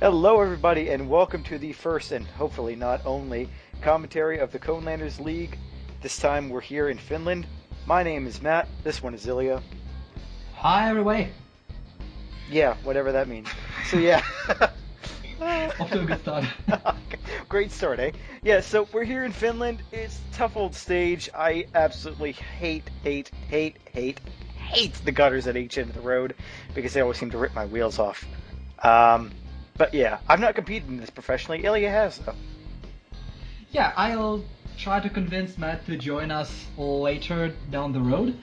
Hello, everybody, and welcome to the first and hopefully not only commentary of the Conelanders League. This time we're here in Finland. My name is Matt. This one is Ilya. Hi, everybody. Yeah, whatever that means. So, yeah. Off to a good start. Great start, eh? Yeah, so we're here in Finland. It's a tough old stage. I absolutely hate the gutters at each end of the road because they always seem to rip my wheels off. But yeah, I've not competed in this professionally. Ilya has, though. Yeah, I'll try to convince Matt to join us later down the road,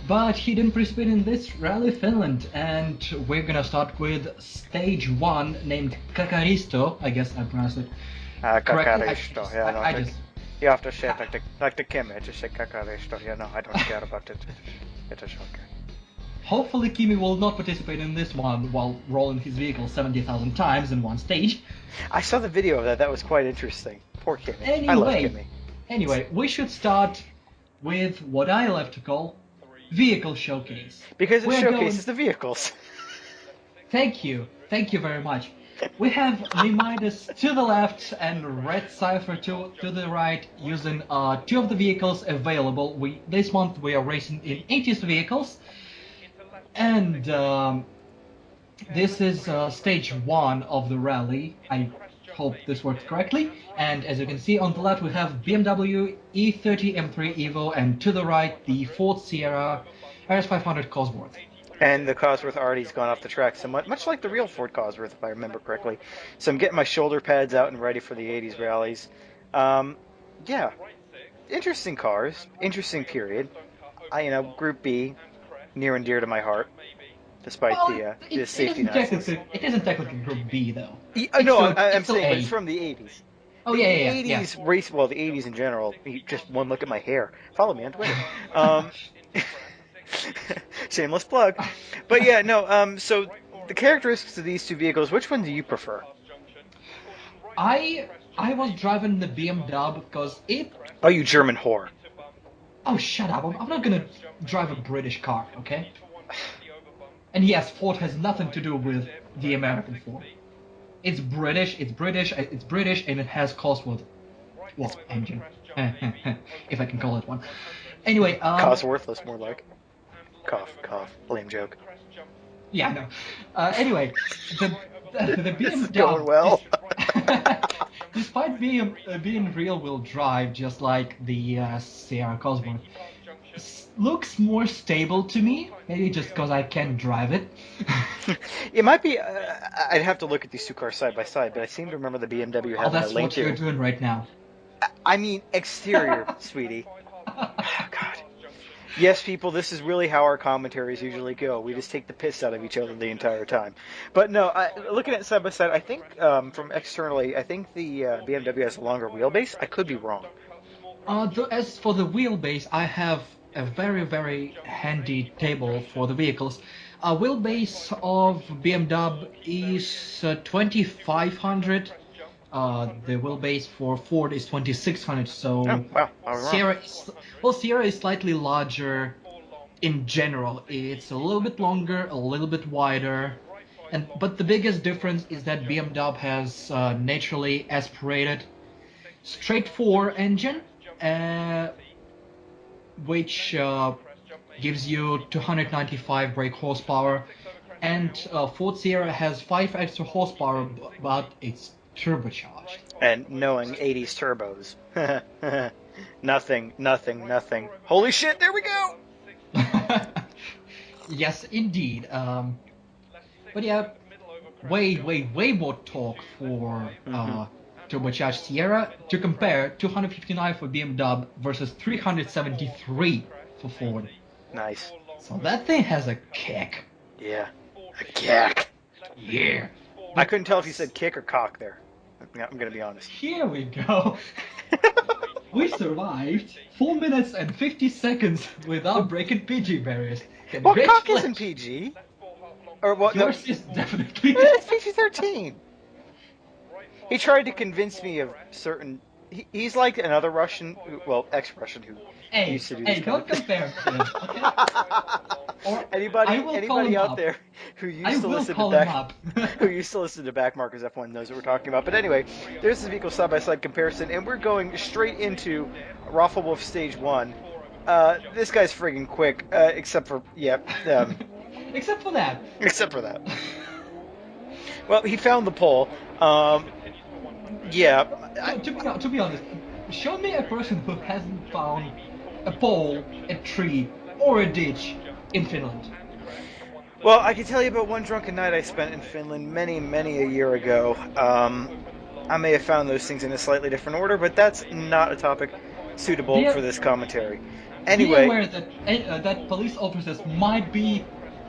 but he didn't participate in this Rally Finland, and we're gonna start with stage 1 named Kakaristo. I guess I pronounced it correctly. Kakaristo, yeah, no, I just you have to say it like the Kimi, just say Kakaristo. Yeah, no, I don't care about it. It is okay. Hopefully Kimi will not participate in this one while rolling his vehicle 70,000 times in one stage. I saw the video of that. That was quite interesting. Poor Kimi. I love Kimi. Anyway, we should start with what I like to call vehicle showcase. Because it showcases the vehicles. Thank you very much. We have Nemaides to the left and Red Cypher to the right, using two of the vehicles available. This month we are racing in 80s vehicles. And this is stage 1 of the rally. I hope this works correctly. And as you can see on the left we have BMW E30 M3 Evo, and to the right the Ford Sierra RS500 Cosworth. And the Cosworth already's gone off the track somewhat, much like the real Ford Cosworth, if I remember correctly. So I'm getting my shoulder pads out and ready for the 80s rallies. Yeah, interesting cars, interesting period. Group B, near and dear to my heart, despite the safety nonsense. It isn't technically Group B, though. I'm saying, but it's from the 80s. Oh, the yeah. 80s race, well, the 80s in general, just one look at my hair. Follow me on Twitter. Shameless plug. But yeah, no, so the characteristics of these two vehicles, which one do you prefer? I was driving the BMW because it... Oh, you German whore. Oh, shut up. I'm not gonna drive a British car, okay? And yes, Ford has nothing to do with the American Ford. It's British, and it has Cosworth engine. If I can call it one. Anyway, Cosworthless, more like. Cough. Lame joke. Yeah, no. Anyway, the BMW... This is going well. Despite being rear-wheel drive, just like the Sierra Cosworth, looks more stable to me. Maybe just because I can drive it. It might be. I'd have to look at these two cars side by side, but I seem to remember the BMW having that's a link what you're doing right now. I mean, exterior, sweetie. Oh, God. Yes, people, this is really how our commentaries usually go. We just take the piss out of each other the entire time. But no, looking at it side by side, I think from externally, I think the BMW has a longer wheelbase. I could be wrong. As for the wheelbase, I have a very, very handy table for the vehicles. A wheelbase of BMW is 2500. The wheelbase for Ford is 2600. So Sierra is slightly larger in general. It's a little bit longer, a little bit wider, but the biggest difference is that BMW has naturally aspirated straight 4 engine, which gives you 295 brake horsepower, and Ford Sierra has 5 extra horsepower, but it's turbocharged. And knowing 80s turbos. Nothing. Holy shit, there we go! Yes, indeed. But yeah, way more torque for turbocharged Sierra. To compare, 259 for BMW versus 373 for Ford. Nice. So that thing has a kick. Yeah, a kick. Yeah. I couldn't tell if you said kick or cock there. I'm gonna be honest. Here we go. We survived 4 minutes and 50 seconds without breaking PG barriers. Well, cock isn't PG. Or what? Yours is definitely. It's PG-13. He tried to convince me of certain He's like another Russian, well, ex-Russian who Hey, used to do this hey, kind don't of thing. compare to him, okay? Or I will call Anybody him out up. there I will call him up. who used to listen to Backmarkers F1 knows what we're talking about. But anyway, there's the vehicle side by side comparison, and we're going straight into ROFLWolf Stage 1. This guy's friggin' quick, except for, yeah, Except for that. except for that. Well, he found the pole. Yeah, I, To be honest, show me a person who hasn't found a pole, a tree, or a ditch in Finland. well, I can tell you about one drunken night I spent in Finland many, many a year ago. I may have found those things in a slightly different order, but that's not a topic suitable Be, for this commentary. be Anyway, aware that that police officers might be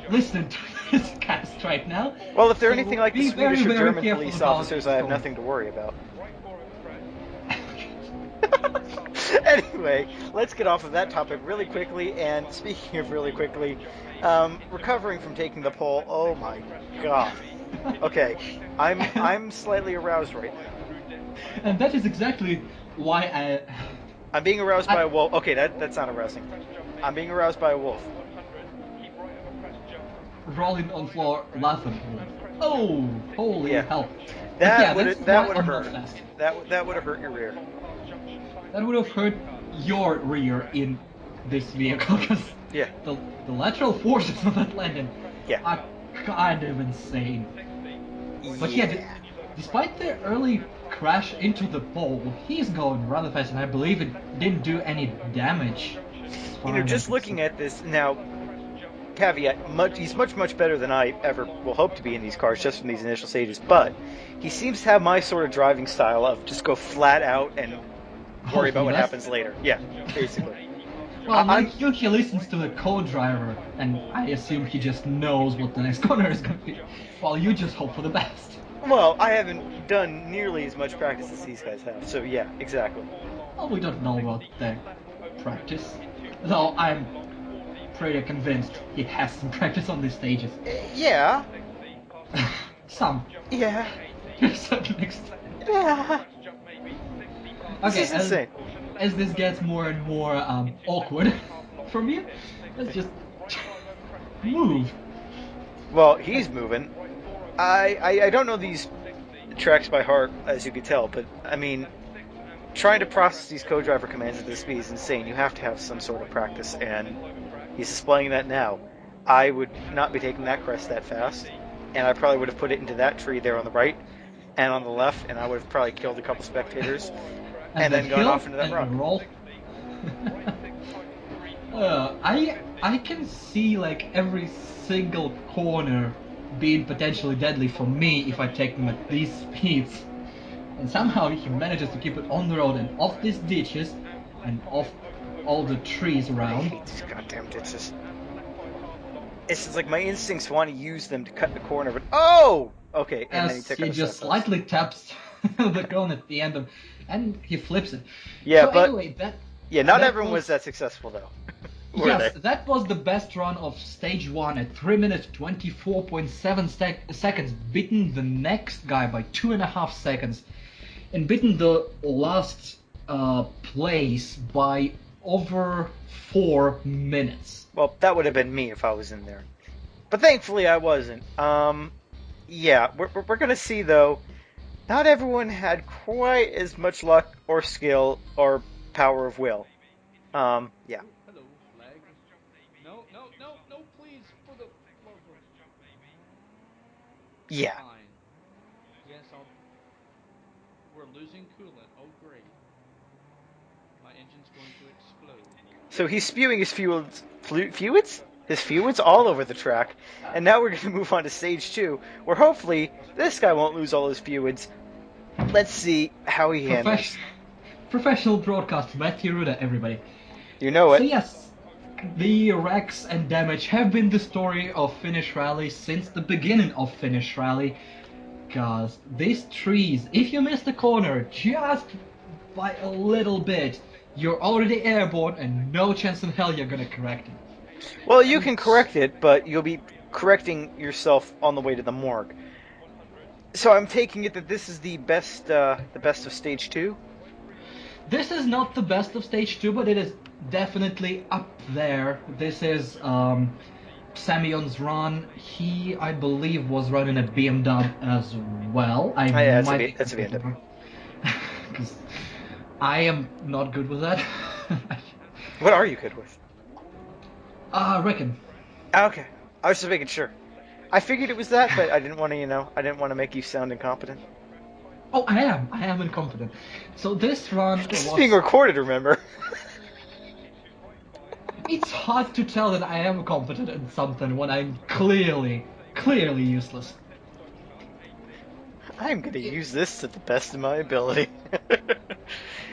listening to this cast right now, well, if they're so anything like the be Swedish very, or very German careful police about officers, I have going. nothing to worry about. Anyway, let's get off of that topic really quickly. And speaking of really quickly, recovering from taking the poll. Oh my god. Okay, I'm slightly aroused right now. And that is exactly why I'm being aroused by I a wolf. Okay, that's not arousing. I'm being aroused by a wolf. rolling on floor laughing. Oh, holy Yeah, hell! But yeah, that's that why would have I'm not hurt. fast. That would have hurt your rear. That would have hurt your rear in this vehicle because Yeah, the lateral forces of that landing yeah, are kind of insane. But yeah, yeah. despite the early crash into the pole, he's going rather fast, and I believe it didn't do any damage. As You far know, as I just could see. looking at this now, caveat: he's much better than I ever will hope to be in these cars, just from these initial stages. But he seems to have my sort of driving style of just go flat out and worry Hope for about the what best. happens later. Yeah, basically. Well, I'm like you, he listens to the co-driver, and I assume he just knows what the next corner is going to be, while you just hope for the best. well, I haven't done nearly as much practice as these guys have. So yeah, exactly. Well, we don't know about their practice, though I'm pretty convinced he has some practice on these stages. Yeah, Some, yeah, to a certain extent. yeah. This Okay, is insane. as this gets more and more awkward from you, let's just move. Well, he's moving. I don't know these tracks by heart, as you could tell, but I mean, trying to process these co-driver commands at this speed is insane. You have to have some sort of practice, and he's displaying that now. I would not be taking that crest that fast, and I probably would have put it into that tree there on the right and on the left, and I would have probably killed a couple spectators, And and then then gone hill off into that and rock. roll. I can see like every single corner being potentially deadly for me if I take them at these speeds. And somehow he manages to keep it on the road and off these ditches and off all the trees I around. hate these goddamn ditches. It's just like my instincts want to use them to cut the corner, but oh, okay, and then he As took he out a just side post. slightly taps the cone at the end of, and he flips it. Yeah, So but anyway, that yeah, not that everyone was was that successful though. Were yes, they? that was the best run of stage 1 at 3 minutes 24.7 seconds, beating the next guy by 2.5 seconds, and beating the last place by over 4 minutes. Well, that would have been me if I was in there. But thankfully I wasn't. Yeah, we're gonna see though. Not everyone had quite as much luck or skill or power of will. Yeah, Hello, flag. No, no, no, no, please, for the love of yeah. fine. Yes, we're losing coolant. Oh, great. My engine's going to explode. So he's spewing his fluids? His fluids all over the track. And now we're gonna move on to stage 2, where hopefully this guy won't lose all his fluids. Let's see how he handles. Professional broadcast, Matthew Ruda, everybody. You know So it. yes, the wrecks and damage have been the story of Finnish Rally since the beginning of Finnish Rally. Cause these trees, if you miss the corner just by a little bit, you're already airborne and no chance in hell you're gonna correct it. Well, you can correct it, but you'll be correcting yourself on the way to the morgue. So I'm taking it that this is the best of stage 2. This is not the best of stage 2, but it is definitely up there. This is Psamion's run. He, I believe, was running a BMW as well. I Oh, yeah, might be that's a completely BMW. wrong. Because I am not good with that. What are you good with? Reckon. Okay, I was just making sure. I figured it was that, but I didn't want to, I didn't want to make you sound incompetent. Oh, I am incompetent. So this run This is being was. recorded, remember? It's hard to tell that I am competent in something when I'm clearly useless. I'm going to use this to the best of my ability.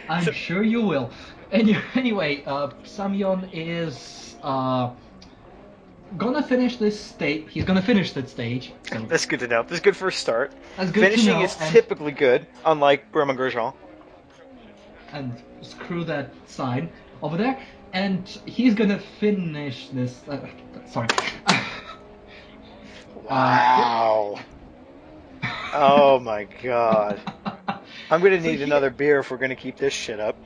I'm So, sure you will. Anyway, Psamion is gonna finish this stage. He's gonna finish that stage, so that's good to know. That's a good first start. that's good to Finishing know. is typically good, unlike Romain Grosjean. And screw that sign over there. And he's gonna finish this. Sorry. Wow. Oh my god. I'm gonna need another beer if we're gonna keep this shit up.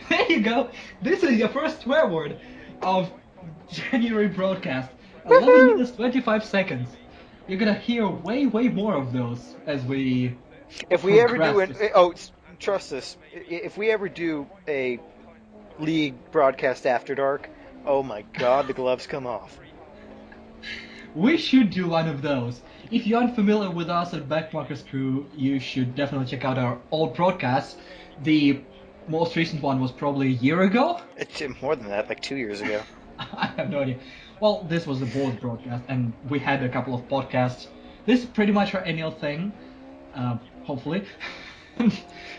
There you go. This is your first swear word of January broadcast. 11 Woohoo! minutes 25 seconds. You're gonna hear way more of those as we If we ever do progress. trust us. If we ever do a league broadcast after dark, oh my god, the gloves come off. We should do one of those. If you aren't familiar with us at Backmarkers Crew, you should definitely check out our old broadcasts. The most recent one was probably a year ago. It's more than that, like 2 years ago. I have no idea. Well, this was the board broadcast, and we had a couple of podcasts. This is pretty much our annual thing, hopefully.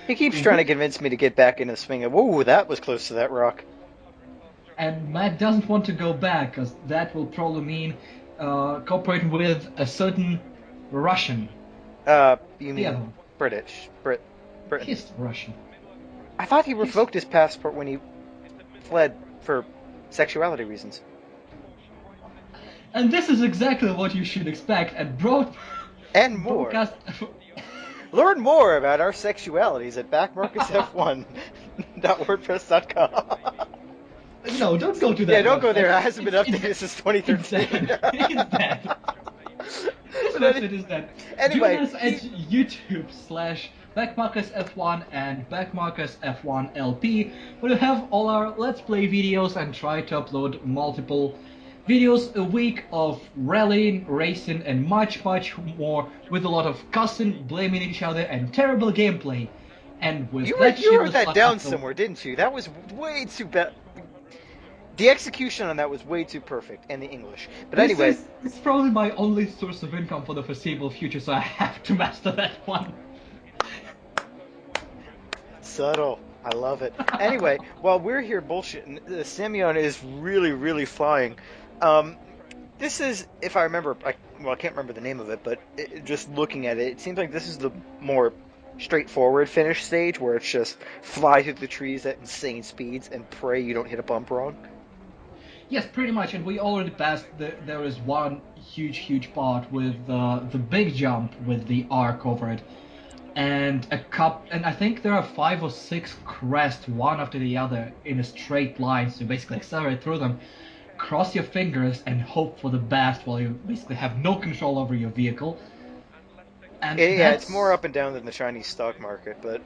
He keeps trying to convince me to get back in the swing of, whoa, that was close to that rock. And Matt doesn't want to go back, because that will probably mean cooperating with a certain Russian. You The mean other one. Britain. He's Russian. I thought he revoked his passport when he fled for sexuality reasons. And this is exactly what you should expect at And more. broadcast. Learn more about our sexualities at backmarkersf1.wordpress.com. No, don't go to that. Yeah, don't go website. there. It hasn't been updated since 2013. It's dead. This website is dead. Anyway, Join us at YouTube/BackmarkersF1 and BackmarkersF1LP, where we have all our Let's Play videos and try to upload multiple videos a week of rallying, racing, and much more, with a lot of cussing, blaming each other, and terrible gameplay. And with you that wrote that down somewhere, didn't you? That was way too bad. The execution on that was way too perfect, and the English. But anyway, it's probably my only source of income for the foreseeable future, so I have to master that one. subtle. I love it. Anyway, while we're here bullshitting, Psamion is really flying. This is, if I remember, I can't remember the name of it, but just looking at it, it seems like this is the more straightforward finish stage, where it's just fly through the trees at insane speeds and pray you don't hit a bump wrong. Yes, pretty much, and we already passed. There is one huge part with the big jump with the arc over it, and and I think there are 5 or 6 crests one after the other in a straight line. So you basically accelerate through them, cross your fingers, and hope for the best while you basically have no control over your vehicle. And yeah, it's more up and down than the Chinese stock market, but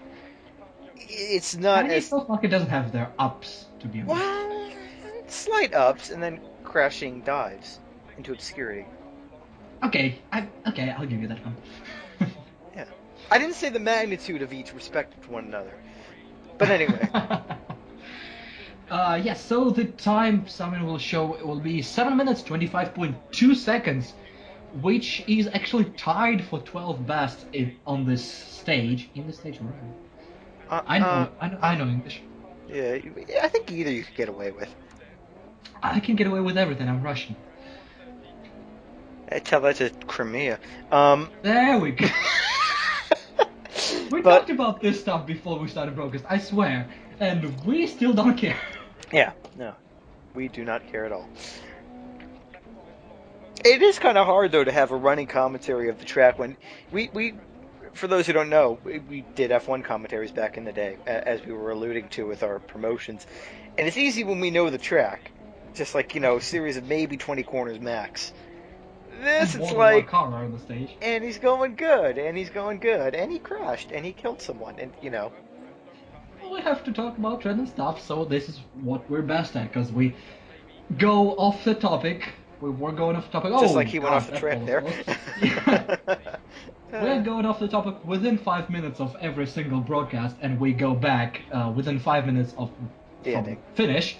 it's not Chinese as stock market doesn't have their ups, to be honest. well, slight ups and then crashing dives into obscurity. Okay, I'll give you that one. Yeah, I didn't say the magnitude of each respected one another, but anyway. Yes, so the time Psamion will show will be 7 minutes 25.2 seconds, which is actually tied for 12 best on this stage. In this stage, right? I know English. Yeah, I think either you could get away with. I can get away with everything. I'm Russian. I tell that to Crimea. There we go. We talked about this stuff before we started broadcast, I swear, and we still don't care. Yeah, no, we do not care at all. It is kind of hard though to have a running commentary of the track when we for those who don't know, we did F1 commentaries back in the day, as we were alluding to with our promotions. And it's easy when we know the track. Just like, a series of maybe 20 corners max. This, And it's more than one like, car on the stage. and he's going good, and he's going good, and he crashed, and he killed someone, and. We have to talk about trend and stuff, so this is what we're best at, because we go off the topic. We were going off the topic. Just oh, like he went God, off the that track ball there. was close. Yeah. We're going off the topic within 5 minutes of every single broadcast, and we go back within 5 minutes of The from ending. finish.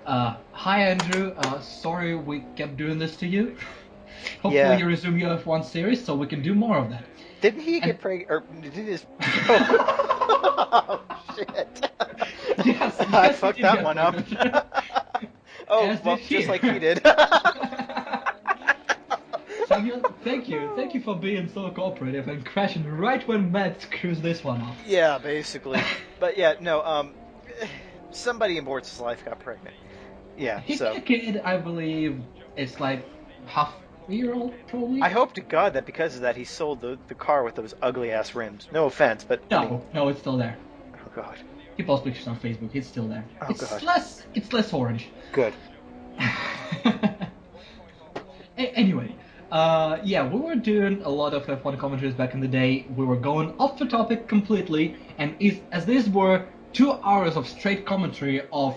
Hi Andrew, sorry we kept doing this to you. Hopefully Yeah. you resume your F1 series so we can do more of that. Didn't he get pregnant? Or did he just. Oh, shit. Yes, I yes, he fucked did that get one up. pregnant. Oh, As well, did he. just like he did. Samuel, thank you for being so cooperative and crashing right when Matt screws this one up. Yeah, basically. But yeah, no, somebody in Bort's life got pregnant. Yeah, He's so. a kid, I believe. It's like half-year-old, probably. I hope to God that because of that he sold the car with those ugly ass rims. No offense, but I mean, No, it's still there. oh God. He posts pictures on Facebook. It's still there. Oh, it's God. less orange. Good. Anyway, yeah, we were doing a lot of F1 commentaries back in the day. We were going off the topic completely, and as these were 2 hours of straight commentary of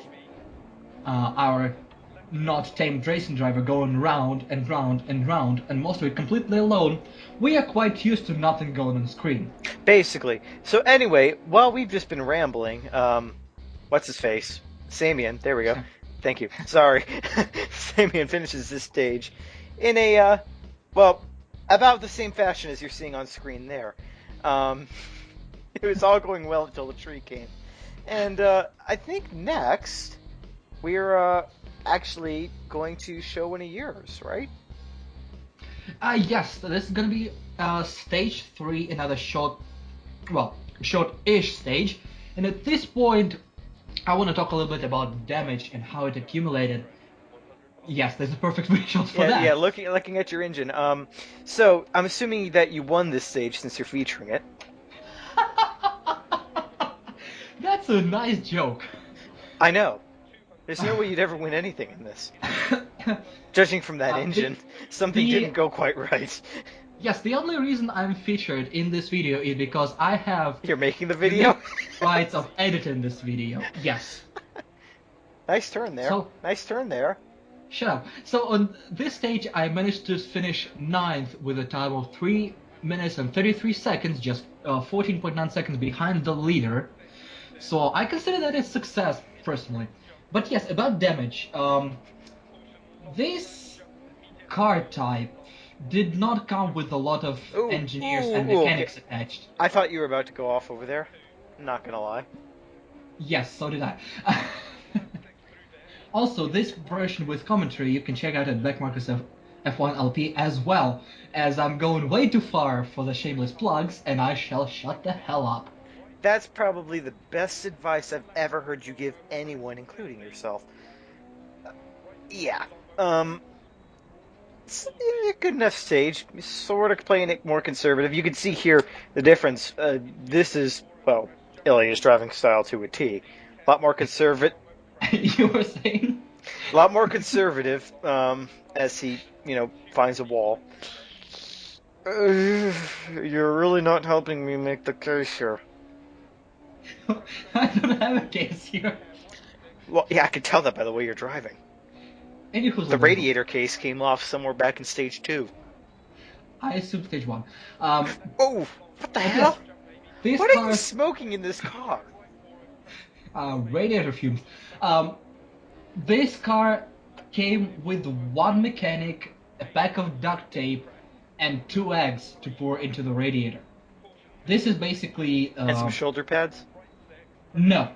our not tamed racing driver going round and round and round, and most of it completely alone, we are quite used to nothing going on screen. Basically. So anyway, while we've just been rambling, what's his face? Psamion. There we go. Thank you. Sorry. Psamion finishes this stage in a, well, about the same fashion as you're seeing on screen there. It was all going well until the tree came. And I think next we're actually going to show one of yours, right? Yes, this is gonna be stage 3, another short-ish stage. And at this point, I want to talk a little bit about damage and how it accumulated. Yes, there's a perfect visual for that. Yeah, looking at your engine. So I'm assuming that you won this stage since you're featuring it. That's a nice joke. I know. There's no way you'd ever win anything in this. Judging from that engine, something didn't go quite right. Yes, the only reason I'm featured in this video is because I have... You're making the video? rights of editing this video. Yes. Nice turn there. Nice turn there. Shut up. So on this stage, I managed to finish 9th with a time of 3 minutes and 33 seconds, just 14.9 seconds behind the leader. So I consider that a success, personally. But yes, about damage. This car type did not come with a lot of engineers and mechanics attached. I thought you were about to go off over there. Not gonna lie. Yes, so did I. Also, this version with commentary you can check out at Black Marcus F1 LP, as well as I'm going way too far for the shameless plugs, and I shall shut the hell up. That's probably the best advice I've ever heard you give anyone, including yourself. Yeah. It's a good enough stage. Sort of playing it more conservative. You can see here the difference. This is, well, Ilya's driving style to a T. A lot more conservative. You were saying? A lot more conservative as he, finds a wall. You're really not helping me make the case here. I don't have a case here. Well, yeah, I can tell that by the way you're driving. The radiator case came off somewhere back in stage 2. I assume stage 1. Oh, what the hell? What are you smoking in this car? Radiator fumes. This car came with 1 mechanic, a pack of duct tape, and 2 eggs to pour into the radiator. This is basically... and some shoulder pads? No.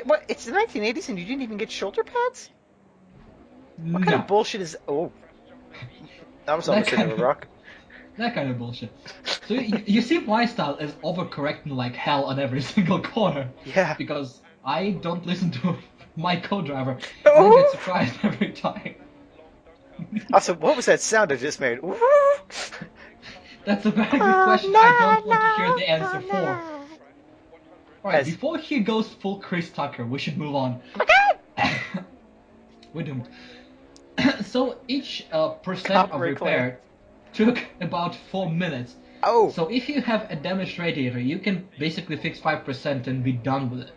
What? It's the 1980s and you didn't even get shoulder pads? What No. kind of bullshit is... Oh. That was almost into a rock. That kind of bullshit. So you see my style is overcorrecting like hell on every single corner. Yeah. Because I don't listen to my co-driver. I get surprised every time. Also, what was that sound I just made? That's a very good question. I don't want to hear the answer for. Alright, As before he goes full Chris Tucker, we should move on. We're doomed. So each percent of copyright claim. repair took about 4 minutes. Oh, So if you have a damaged radiator, you can basically fix 5% and be done with it.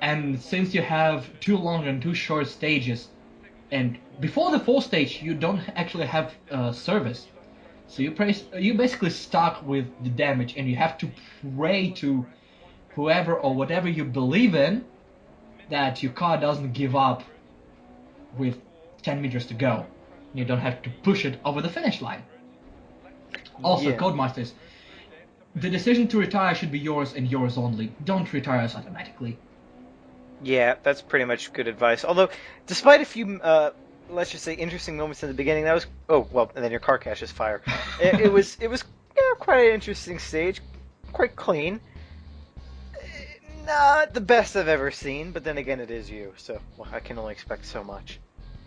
And since you have 2 long and 2 short stages, and before the 4th stage you don't actually have service, so you basically stuck with the damage, and you have to pray to whoever or whatever you believe in that your car doesn't give up with 10 meters to go. You don't have to push it over the finish line. Also, yeah. Codemasters, the decision to retire should be yours and yours only. Don't retire us automatically. Yeah, that's pretty much good advice. Although, despite a few, let's just say, interesting moments in the beginning, that was and then your car catches fire. It was quite an interesting stage, quite clean. Not the best I've ever seen, but then again, it is you, so I can only expect so much.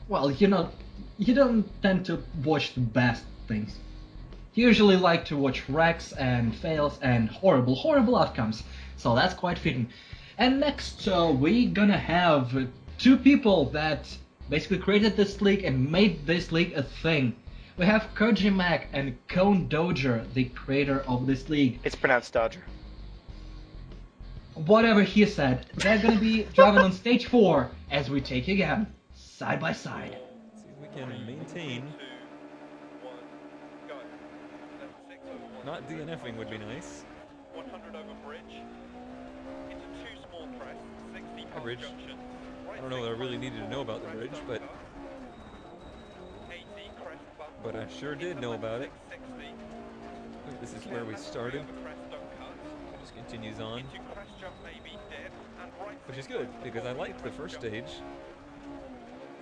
Well, you don't tend to watch the best things. You usually like to watch wrecks and fails and horrible, horrible outcomes. So that's quite fitting. And next, we're gonna have 2 people that basically created this league and made this league a thing. We have Koji Mac and Cone Doger, the creator of this league. It's pronounced Dodger. Whatever he said, they're gonna be driving on stage 4 as we take again, side by side. See if we can maintain. Not DNFing would be nice. 100 over bridge. Into 2 small crests, 60 Hi, bridge. junction. I don't know that I really needed to know about the bridge, but 80 crest bump. I sure did know about it. 60. This is where we started. Over crest, don't cut. It just continues on, Into crest jump maybe dead and right. which is good because I liked the first stage.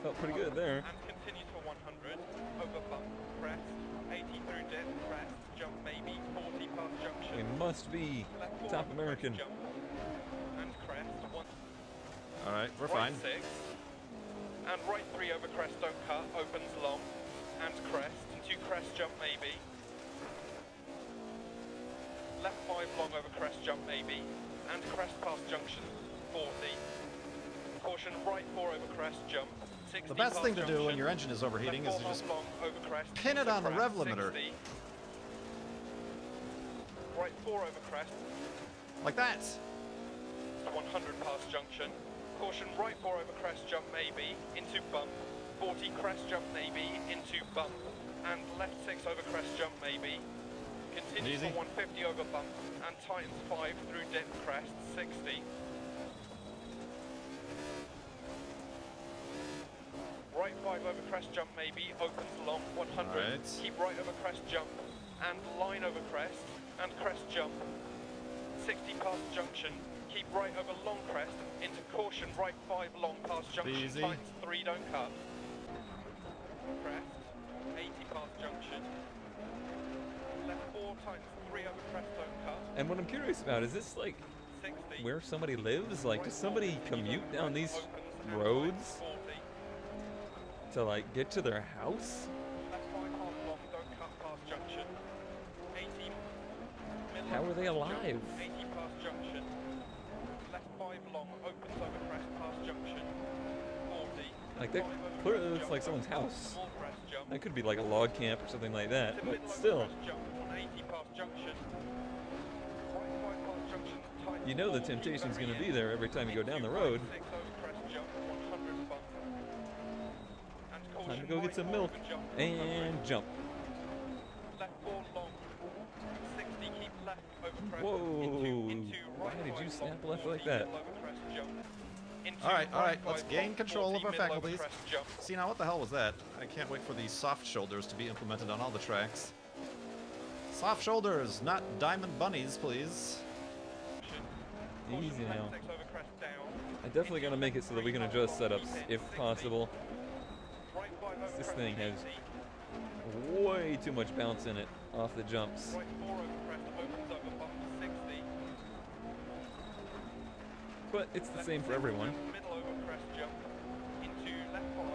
Felt pretty good there. And continue to 100 over bump crest. 80 through dead crest jump maybe 40 past junction. We must be Left four top over American. crest jump. And crest 1. All right, we're Right fine. 6. And right 3 over crest, don't cut, opens long. And crest, into crest jump maybe. Left 5 long over crest jump maybe. And crest past junction, 40. Caution, right 4 over crest jump. 60 The best past thing to do when junction. your engine is overheating is Left to 4 just long over crest, pin it into on the crest, rev limiter. 60. Right 4 over crest, like that. 100 past junction. Caution, right 4 over crest jump maybe, into bump. 40 crest jump maybe, into bump. And left 6 over crest jump maybe. Continue Easy. for 150 over bump. And tightens 5 through dead crest, 60. Right 5 over crest jump maybe, opens long, 100. Right. Keep right over crest jump. And line over crest. And crest jump. 60 past junction. Keep right over long crest, into caution, right 5 long past junction, Easy. tightens 3, don't cut. Crest, 80 past junction. Left 4, tightens 3 over crest, don't cut. And what I'm curious about is this like 60. where somebody lives? Like, does somebody commute down these Opens and roads tightens 40. to like get to their house? Left 5 half long, don't cut past junction. 80. Middle How over are they crest alive? jump, 80 past junction. Left 5 long, opens over crest past junction. 40. Like that 5 over clearly crest looks jump, like someone's small house. crest jump. That could be like a log camp or something like that, To but middle over still, crest jump, 180 past junction. Right 5 past junction, tight you know the 4, temptation's very going to be end. there every time you go down the Right road. 6 over crest jump, 100 bump. And Time caution, to go get right some 4 milk over jump, and 100. jump. Left 4 long. 60, keep left over crest. Whoa, Into why right did you 5 snap long, left like 40, that? middle over crest jump. Into All right, right let's 5 gain long, control 40, of our middle over faculties. crest jump. See, now what the hell was that? I can't wait for the soft shoulders to be implemented on all the tracks. Soft shoulders, not diamond bunnies, please. Easy now. Left 6 over crest down. I definitely got to make it so that we can adjust setups if possible. Right 5 over This crest thing has 60. way too much bounce in it off the jumps. Right 4 over crest opens over bump 60. But it's the Left same for 6 everyone. jump, middle over crest jump. Into left 5.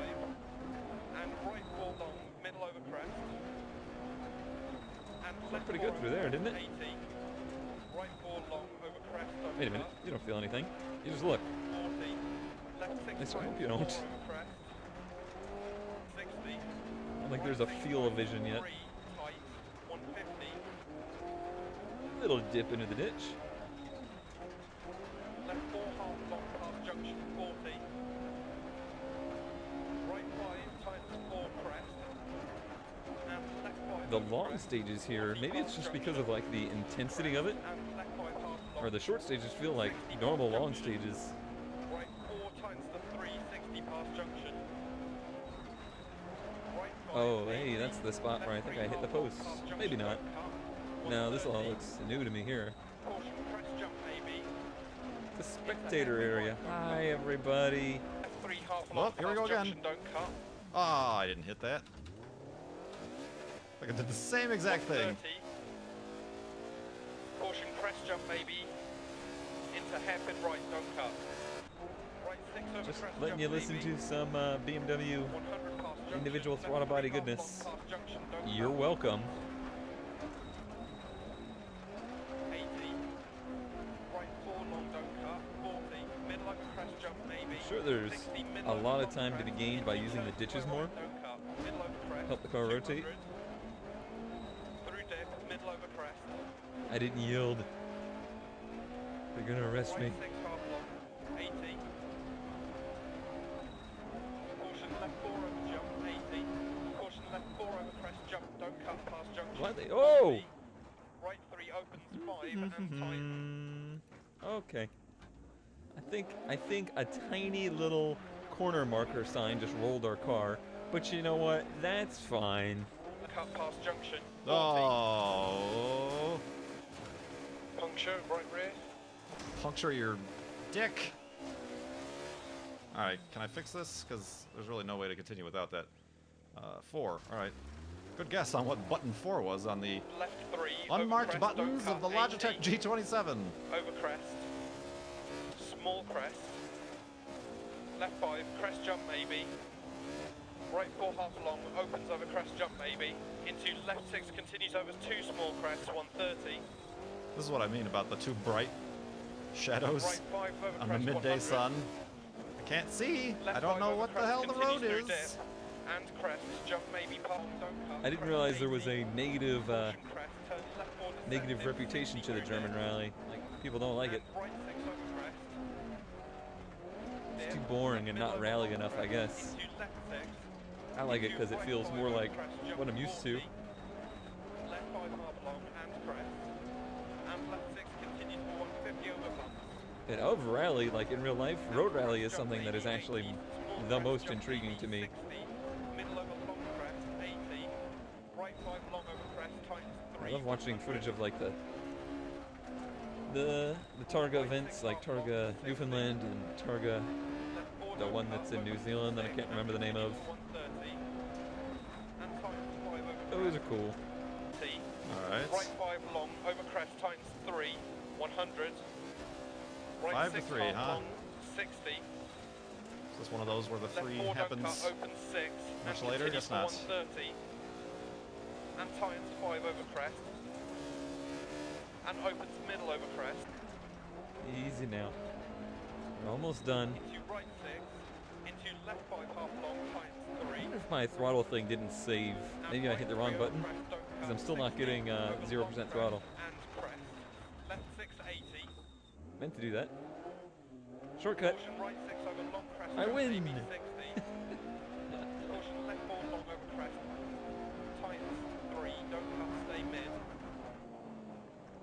And right 4 long, middle over crest. And Went pretty good through there, didn't it? 80. Right 4 long over crest. Wait a minute, you don't feel anything. You just look. 40. Left 6 I hope you don't. over crest. 60. I don't think there's a field of vision yet. 3 tight. 150. Little dip into the ditch. Left 4 half long past junction 40. Right 5 times 4 crest. And left 5 The over long crest. stages here, maybe it's just because of like the intensity of it, And left 5 half long. or the short stages feel like normal long stages. Right 4 times the 360 past junction. Right 5, Oh, hey, that's the spot where I think I hit the post. Maybe not. No, this all looks new to me here. Caution crest jump maybe. The spectator area. Hi, everybody. Left 3 half Well, long here we past go again. junction, don't cut. Ah, I didn't hit that. I did the same exact thing. 30. Caution crest jump maybe. Into hairpin right, don't cut. Right 6 over Just crest letting you jump, listen maybe. to some BMW 100 past junction, individual left throttle body 3 half goodness. long past junction, don't You're cut. welcome. 80. Right 4 long, don't cut. 40. Middle over crest jump maybe. Sure there's 60, middle a over lot of long time to be crest. gained by 50 using the turns, ditches slow more. right, don't cut. Middle over crest. Help the car rotate. 200. Through dip, middle over crest. I didn't yield. They're gonna arrest me. Right 6 half long. 80. Caution left 4 over jump. 80. Caution left 4 over crest jump. Don't cut past junction. Why they? Oh! Right 3 opens 5 and tight. Okay. I think a tiny little corner marker sign just rolled our car, but you know what? That's fine. Cut past junction. 40. Oh, Puncture right rear. puncture your dick. All right, can I fix this? Because there's really no way to continue without that. 4. All right. Good guess on what button 4 was on the Left 3. unmarked over crest, buttons don't of the cut, Logitech 80. G27. Over crest. Small crest. Left 5. Crest jump maybe. Right 4 half long. Opens over crest jump maybe. Into left 6 continues over 2 small crests. 130. This is what I mean about the two bright shadows Right 5 over on the crest. midday 100. sun. I can't see. Left I don't 5 know over what the crest, hell the continues road through is. dip. And crest jump maybe. Palm don't cut. I didn't crest realize there was 80. a negative Caution crest, turn left 4 to negative 70, reputation to the 60 German through dip. rally. Like people don't like it. And right 6 over crest. It's Dip. too boring and Middle not over rally long enough, I crest. guess. Into left 6. I like it because it Right feels 5 more over like crest, jump what I'm used to. 40. Left 5 half long and crest. And left 6 continues for 150 over bumps. And of rally, like in real life, road rally is something that is actually the most intriguing to me. 60. Middle over long crest, 80. Right 5 long over crest, times 3. I love watching footage of like the Targa events, like Targa Newfoundland and Targa, the one that's in New Zealand that I can't remember the name of. 130. And times 5 over Those are cool. crest. All right. Right 5 long over crest, times 3. 100. Right 5 to 6 3, half huh? long, 60. Is this one of those where the Left 3 4 don't happens? cut, open 6. much and later? continues Guess for not. 130. And times 5 over crest. And opens middle over crest. Easy now. We're almost done. Into right 6. Into left 5 half long, times 3. I wonder if my throttle thing didn't save. Maybe I hit the wrong button, because I'm still not getting 0% throttle. And crest. Left 6, 80. Meant to do that. Shortcut. Caution right 6 over long crest. I jump, win. maybe 60. Caution left 4 long over crest. Times 3. Don't cut, stay mid.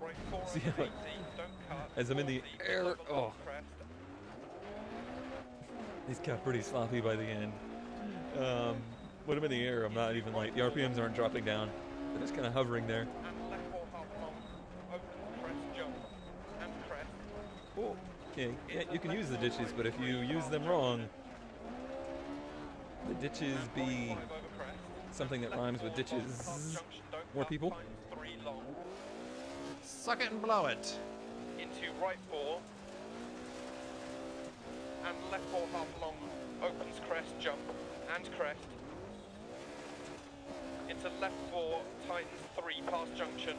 Right 4 See over how 80. Don't cut. as I'm in the 40, air- over long oh. crest. These got pretty sloppy by the end. When I'm in the air, I'm not even like, the RPMs aren't dropping down. They're just kind of hovering there. And left 4 half long. Open crest jump. And crest. Oh, okay. Yeah, you can use the ditches, but if you use them wrong, the ditches And be right 5 over crest. something that Left rhymes with 4 long ditches. past junction, don't More cut, people? times 3 long. Suck it and blow it. Into right 4. And left 4 half long. Opens crest jump. And crest. Into into left 4 tightens 3 past junction.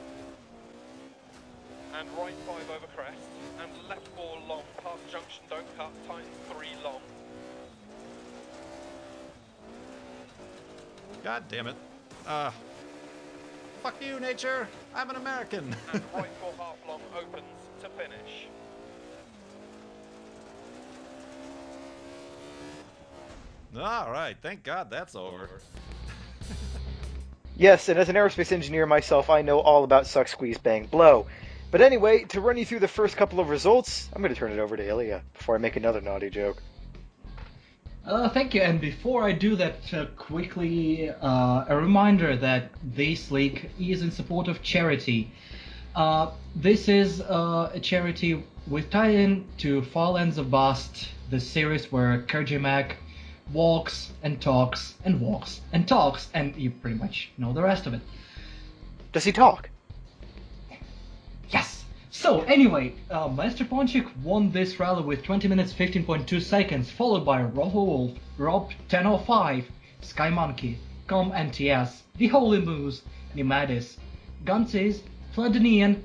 And right 5 over crest. And left 4 long past junction, don't cut, tightens 3 long. God damn it. Fuck you, nature. I'm an American. And right 4 half long opens to finish. All right, thank God that's over. Yes, and as an aerospace engineer myself, I know all about suck, squeeze, bang, blow. But anyway, to run you through the first couple of results, I'm going to turn it over to Ilya before I make another naughty joke. Thank you, and before I do that, quickly a reminder that this league is in support of charity. This is a charity with tie-in to Far Lands of Bast, the series where Kurjimak walks and talks and walks and talks, and you pretty much know the rest of it. Does he talk? Yes! So, anyway, Master Ponchik won this rally with 20 minutes 15.2 seconds, followed by ROFLWolf, Rob 1005, Sky Monkey, Com NTS, The Holy Moose, Nemaides, qunciz, Fladenian,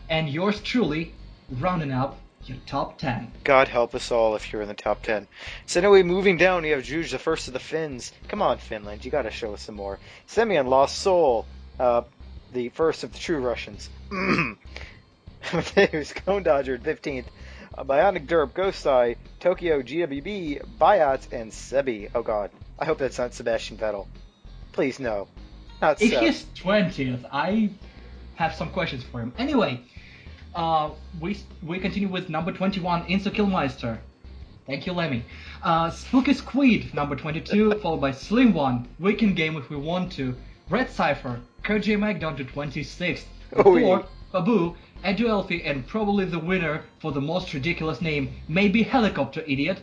and yours truly, rounding up your top 10. God help us all if you're in the top 10. So anyway, moving down, we have Juge, the first of the Finns. Come on, Finland, you gotta show us some more. Psamion, Lost Soul, the first of the true Russians. There's Cone Dodger, 15th. Bionic Derp, Ghost Eye, Tokyo, GWB, Bayat, and Sebi. Oh god, I hope that's not Sebastian Vettel. Please, no. Not If Seb. he's 20th, I have some questions for him. Anyway, we continue with number 21, Insokillmeister. Thank you, Lemmy. Spooky Squid, number 22, followed by Slim One, Weekend Game if we want to, Red Cipher, Kurj Mag down to 26th, Oh, before yeah. Pabu, Edu Elfie, and probably the winner for the most ridiculous name, maybe Helicopter Idiot,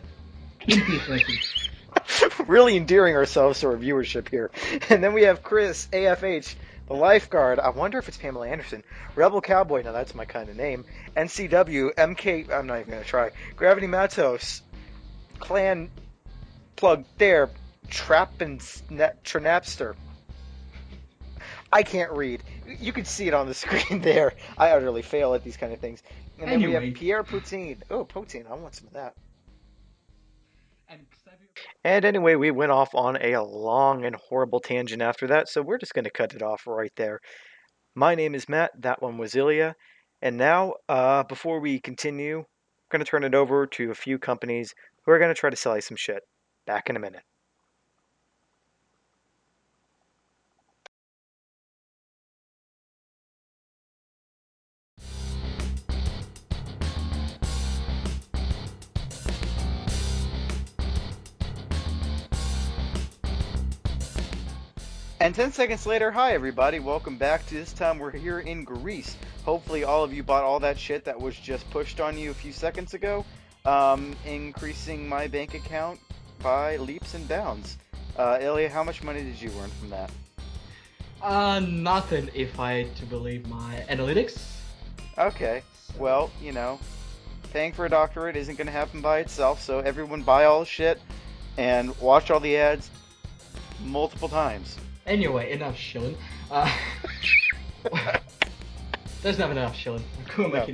in P30. Really endearing ourselves to our viewership here. And then we have Chris, AFH, the Lifeguard. I wonder if it's Pamela Anderson. Rebel Cowboy, now that's my kind of name. NCW, MK, I'm not even going to try. Gravity Matos, Clan Plug there, Trap and Trinapster. I can't read. You can see it on the screen there. I utterly fail at these kind of things. And then we Anyway. have Pierre Poutine. Oh, Poutine, I want some of that. And And anyway, we went off on a long and horrible tangent after that, so we're just going to cut it off right there. My name is Matt, that one was Ilya, and now, before we continue, I'm going to turn it over to a few companies who are going to try to sell you some shit. Back in a minute. And 10 seconds later, hi everybody, welcome back. To this time we're here in Greece. Hopefully all of you bought all that shit that was just pushed on you a few seconds ago, increasing my bank account by leaps and bounds. Ilya, how much money did you earn from that? nothing if I to believe my analytics. Okay, well, you know, paying for a doctorate isn't going to happen by itself, so everyone buy all the shit and watch all the ads multiple times. Anyway, enough shilling. There's never enough shilling. No.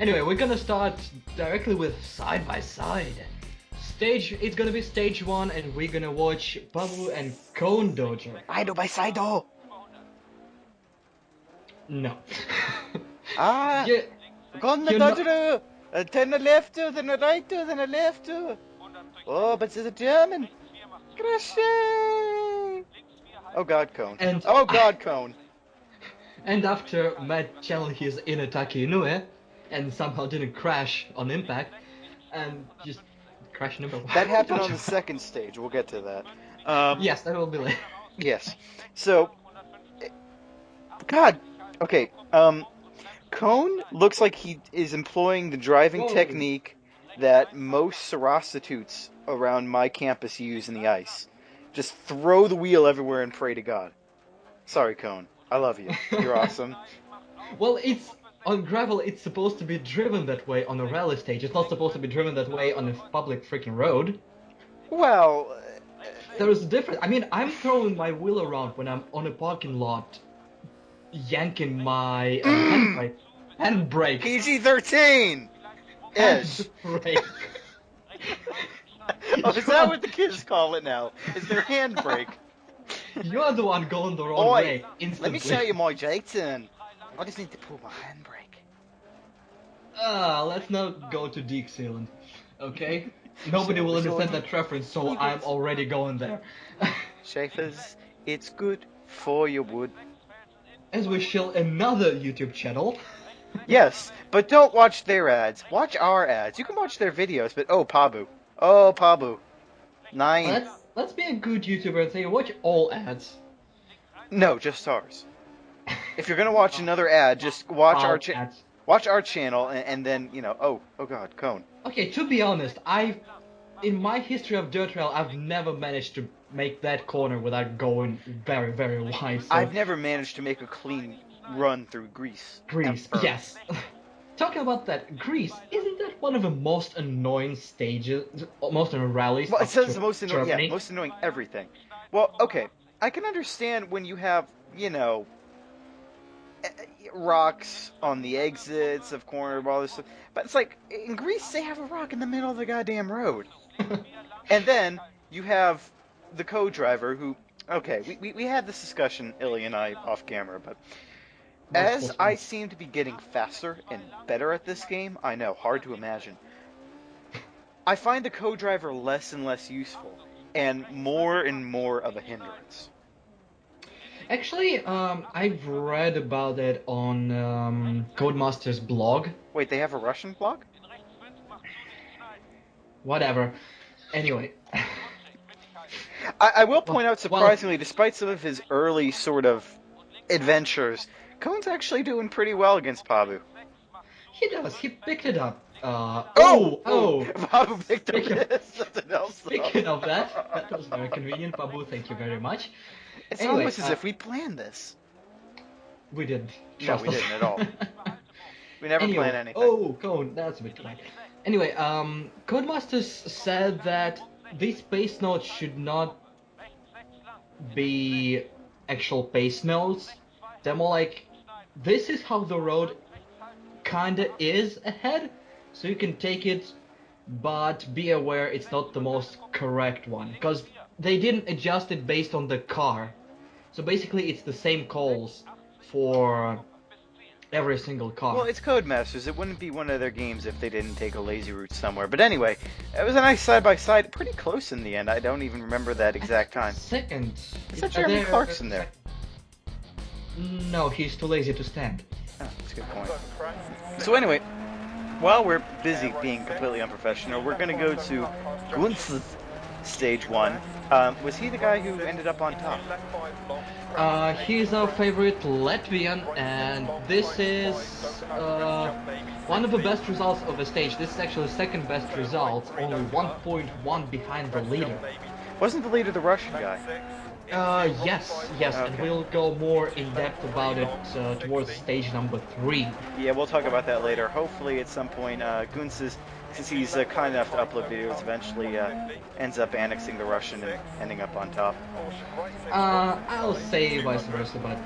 Anyway, we're gonna start directly with side by side. It's gonna be stage 1, and we're gonna watch Pabu and Cone Dojo. Aido by Saido! No. Ah! Yeah, Gone the you're not- dodger! Then a left, then a right, then a left. Oh, but it's a German! Crashay! Oh god, Cone. And- Oh god, Cone. And after Matt channeled his inner Taki Inoue, and somehow didn't crash on impact, and just crashed number 1. That happened on the second stage, we'll get to that. Yes, that will be later. Yes. So, God, okay, Cone looks like he is employing the driving Whoa. technique that most prostitutes around my campus use in the ice. Just throw the wheel everywhere and pray to God. Sorry, Cone. I love you. You're awesome. Well, it's on gravel. It's supposed to be driven that way on a rally stage. It's not supposed to be driven that way on a public freaking road. Well, There's a difference. I mean, I'm throwing my wheel around when I'm on a parking lot, yanking my handbrake. PG-13 ish. Handbrake. Oh, is that what the kids call it now? Is their handbrake? You're the one going the wrong Oi, way instantly. let me show you my J-turn. I just need to pull my handbrake. Let's not go to Dixieland, okay? Nobody will understand that reference, so I'm already going there. Schaefer's, it's good for your wood. As we shill another YouTube channel. Yes, but don't watch their ads. Watch our ads. You can watch their videos, but oh, Pabu. Oh, Pabu. 9. Let's be a good YouTuber and say watch all ads. No, just ours. If you're gonna watch another ad, just watch All our ads. watch our channel, and then, you know, oh God, Cone. Okay, to be honest, in my history of dirt trail, I've never managed to make that corner without going very, very wide. So I've never managed to make a clean run through Greece. Greece, ever. yes. Talking about that, Greece, isn't that one of the most annoying stages, most annoying rallies? Well, it of says the most annoying, Germany? most annoying everything. Well, okay, I can understand when you have, you know, rocks on the exits of corner, all this stuff, but it's like in Greece they have a rock in the middle of the goddamn road, and then you have the co-driver who, okay, we had this discussion, Illy and I, off camera, but as I seem to be getting faster and better at this game, I know, hard to imagine, I find the co-driver less and less useful, and more of a hindrance. Actually, I've read about it on Codemaster's blog. Wait, they have a Russian blog? Whatever. Anyway. I will point out, surprisingly, despite some of his early sort of adventures, Cone's actually doing pretty well against Pabu. He does. He picked it up. Oh! Pabu picked up something else. Speaking of that was very convenient, Pabu. Thank you very much. It's Anyway, almost as if we planned this. We didn't. No, Trust we us. didn't at all. We never Anyway, plan anything. Oh, Cone, that's a bit too late. Anyway, Codemasters said that these pace notes should not be actual pace notes. They're more like, this is how the road kinda is ahead, so you can take it, but be aware it's not the most correct one, because they didn't adjust it based on the car. So basically it's the same calls for every single car. Well, it's Codemasters. It wouldn't be one of their games if they didn't take a lazy route somewhere. But anyway, it was a nice side-by-side. Pretty close in the end. I don't even remember that exact time. Second. Is that Jeremy Clarkson there? No, he's too lazy to stand. Oh, that's a good point. So anyway, while we're busy being completely unprofessional, we're going to go to qunciz stage 1. Was he the guy who ended up on top? He's our favorite Latvian, and this is one of the best results of the stage. This is actually the second best result, only 1.1 behind the leader. Wasn't the leader the Russian guy? Yes, Okay. and we'll go more in depth about it towards stage number 3. Yeah, we'll talk about that later. Hopefully at some point, qunciz, since he's kind enough to upload videos, eventually ends up annexing the Russian and ending up on top. I'll say vice versa, but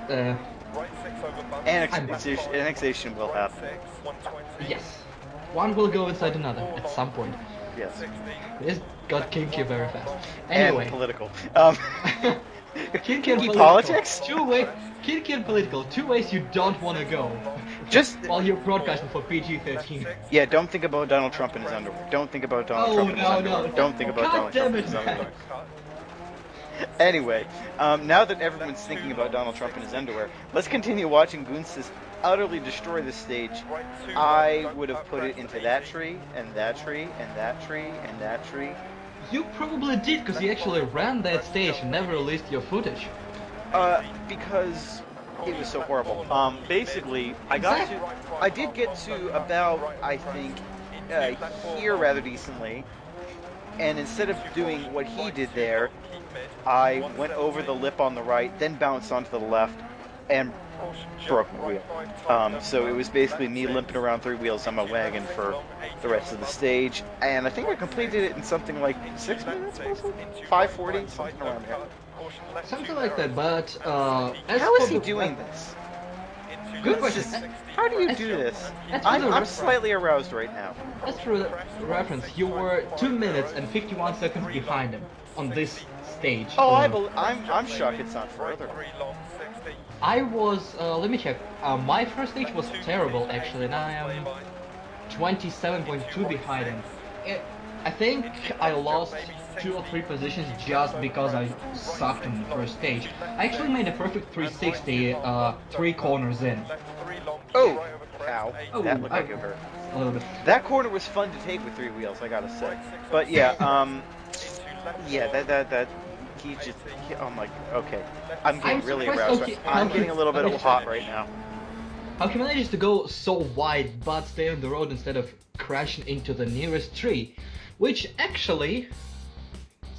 Annexation will happen. yes. One will go inside another at some point. Yes. This got kinky very fast. And Anyway. political. Kinky and politics? Kinky and political, 2 ways you don't want to go. Just while you're broadcasting for PG-13. Yeah, don't think about Donald Trump in his underwear. Don't think about Donald Trump in his underwear. Don't think about Donald Trump in his underwear. Anyway, now that everyone's thinking about Donald Trump in his underwear, let's continue watching qunciz utterly destroy the stage. I would have put it into that tree, and that tree, and that tree, and that tree. You probably did, because you actually ran that stage and never released your footage. Because it was so horrible. Basically, I did get to about, I think, here rather decently, and instead of doing what he did there, I went over the lip on the right, then bounced onto the left, and broke my wheel. So it was basically me limping around 3 wheels on my wagon for the rest of the stage, and I think I completed it in something like 6 minutes, possibly? 5:40, something around there. Something like that, but as How for is he the doing ref- this? Good This question. is- How do you As- do this? as for I'm the reference- slightly aroused right now. As for the reference, you were 2 minutes and 51 seconds behind him on this stage. Oh, alone. I'm shocked it's not further. I was, let me check. My first stage was terrible actually, and I am 27.2 behind him. I think I lost 2 or 3 positions just because I sucked in the first stage. I actually made a perfect 360, 3 corners in. Oh, ow, Oh, that looked like I- it hurt. A little bit. That corner was fun to take with 3 wheels, I gotta say. But yeah, yeah, that he just, oh my, okay. I'm getting I'm really surprised, aroused. okay, I'm getting a little bit okay. hot right now. How can I manage to go so wide but stay on the road instead of crashing into the nearest tree? Which actually...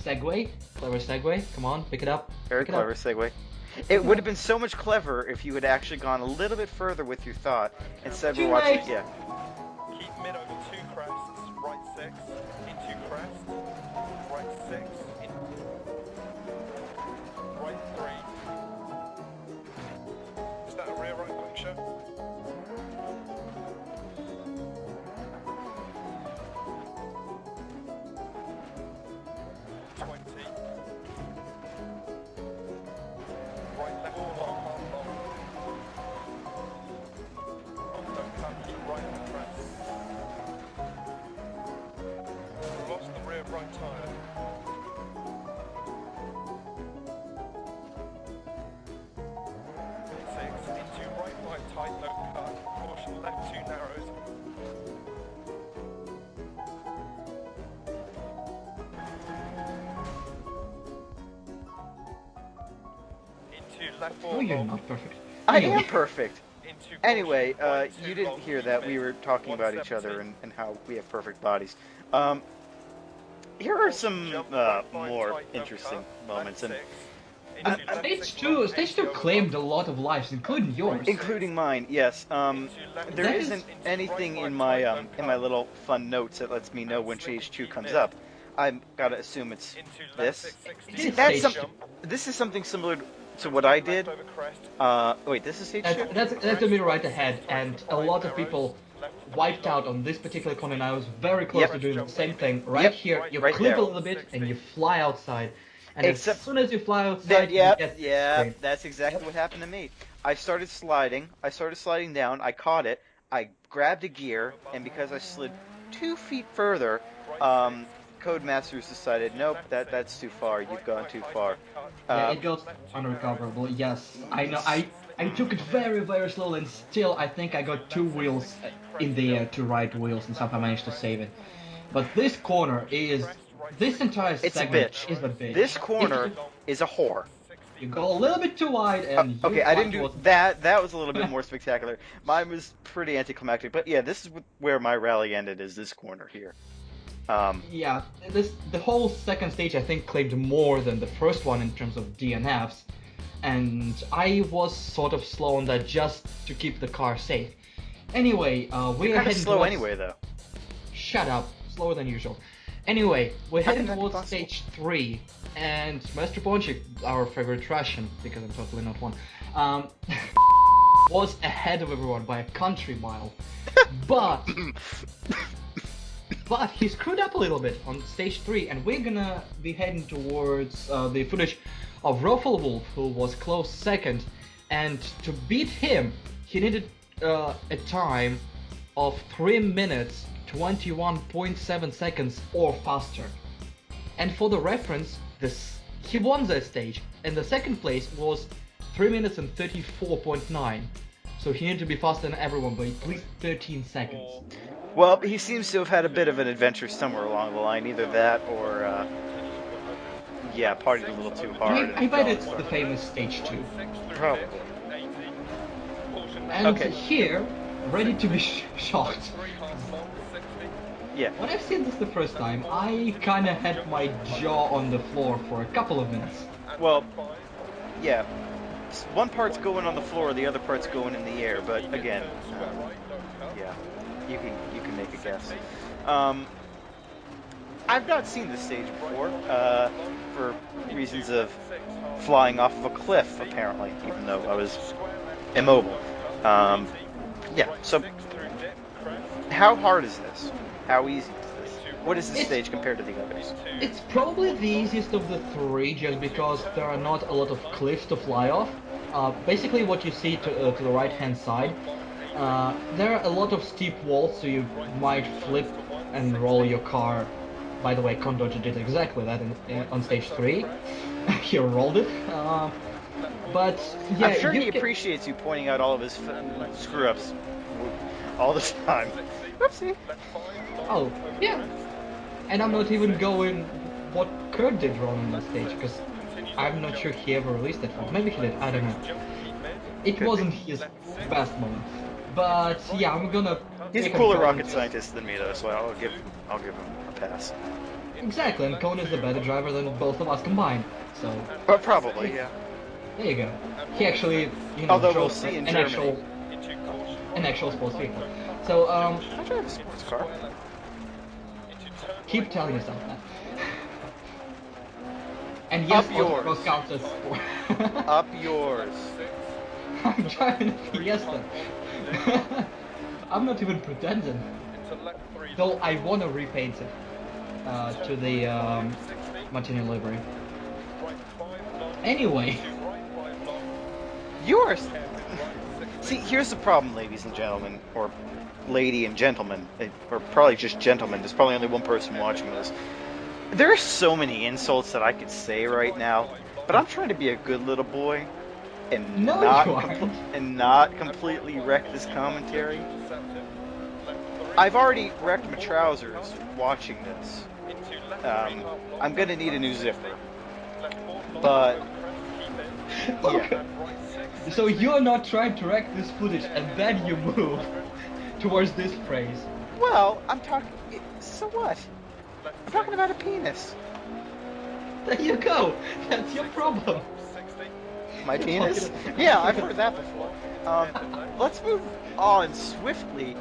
Segway? Clever segue. Come on, pick it up. Very Pick it up. clever segue. It would have been so much cleverer if you had actually gone a little bit further with your thought instead of Too watching. late. Yeah. Keep mid over 2 crests, right 6, into crest, right 6, in, right 3. Is that a rear right puncture? Right left long, half long. Don't touch, right on the crest. Lost the rear right tyre. Six, into right 5 tight, no cut. Caution left 2 narrows. Into left 4 Oh, you're long. not perfect. I Anyway. am perfect. Into Anyway, caution, right 2 you didn't long, hear keep that. mid. We were talking about each other 170. and how we have perfect bodies. Here are some more interesting moments, and Stage 2 claimed a lot of lives, including yours. including mine. Yes. There That is- isn't anything in my little fun notes that lets me know when stage 2 comes up. I've got to assume it's this. See, It's that's stage some, this is something similar to what I did. Wait, this is stage 2? That's the middle right ahead, and a lot of people wiped out on this particular corner, and I was very close Yep. to doing the same thing. Right Yep, here, you right clip there. a little bit, and you fly outside. And Except as soon as you fly outside, That, you yeah, get yeah, scraped. that's exactly what happened to me. I started sliding down, I caught it, I grabbed a gear, and because I slid 2 feet further, Codemasters decided, nope, that's too far, you've gone too far. Yeah, it goes unrecoverable. Yes, I know. I took it very, very slowly, and still, I think I got 2 wheels in the air, 2 right wheels, and somehow managed to save it. But this corner is, this entire It's a segment bitch. is a bitch. This corner is a whore. You go a little bit too wide, and you Okay, I didn't fly do towards- that. That was a little bit more spectacular. Mine was pretty anticlimactic, but yeah, this is where my rally ended. Is this corner here? Yeah, the whole second stage I think claimed more than the first one in terms of DNFs, and I was sort of slow on that just to keep the car safe. Anyway, we're Kind of heading slow towards... anyway, though. Shut up, slower than usual. Anyway, we're How heading can that be towards possible? stage 3, and Master Ponchik, our favorite Russian, because I'm totally not one, was ahead of everyone by a country mile. But he screwed up a little bit on stage 3, and we're gonna be heading towards the footage of ROFLWolf, who was close second, and to beat him, he needed a time of 3 minutes 21.7 seconds or faster. And for the reference, he won that stage, and the second place was 3 minutes and 34.9. So he needed to be faster than everyone by at least 13 seconds. Well, he seems to have had a bit of an adventure somewhere along the line. Either that or, yeah, partied a little too hard. I bet it's the famous stage 2. Probably. And Okay. here, ready to be shocked. Yeah. When I've seen this the first time, I kinda had my jaw on the floor for a couple of minutes. Well, yeah. one part's going on the floor, the other part's going in the air. But again, yeah, you can make a guess. I've not seen this stage before, for reasons of flying off of a cliff, apparently, even though I was immobile. Yeah, so how hard is this? How easy is this? What is this stage compared to the others? It's probably the easiest of the three, just because there are not a lot of cliffs to fly off. Basically, what you see to the right-hand side, there are a lot of steep walls, so you might flip and roll your car. By the way, Condor did exactly that on stage 3. He rolled it. But yeah, I'm sure he appreciates you pointing out all of his screw-ups all the time. Whoopsie. Oh, yeah. And I'm not even going what Kurt did wrong on that stage, because I'm not sure he ever released that one. Maybe he did, I don't know. It wasn't his best moment. But yeah, I'm gonna... He's a cooler rocket scientist than me, though, so I'll give him a pass. Exactly, and Cone is the better driver than both of us combined, so... But probably, yeah. There you go. He actually, you know, Although we'll drove see in an Germany. actual sports vehicle. So, I drive a sports car. keep telling yourself that. And yes, Up yours. autocross counts as sport. Up yours. I'm driving a Fiesta. I'm not even pretending. Though I want to repaint it to the Martini livery. Anyway. Yours. See, here's the problem, ladies and gentlemen, or lady and gentlemen, or probably just gentlemen. There's probably only one person watching this. There are so many insults that I could say right now, but I'm trying to be a good little boy and No, not you aren't. not completely wreck this commentary. I've already wrecked my trousers watching this. I'm gonna need a new zipper, but yeah. So you're not trying to wreck this footage and then you move towards this phrase. Well, I'm talking. So what? I'm talking about a penis. There you go. That's your problem. My penis? Yeah, I've heard that before. Let's move on swiftly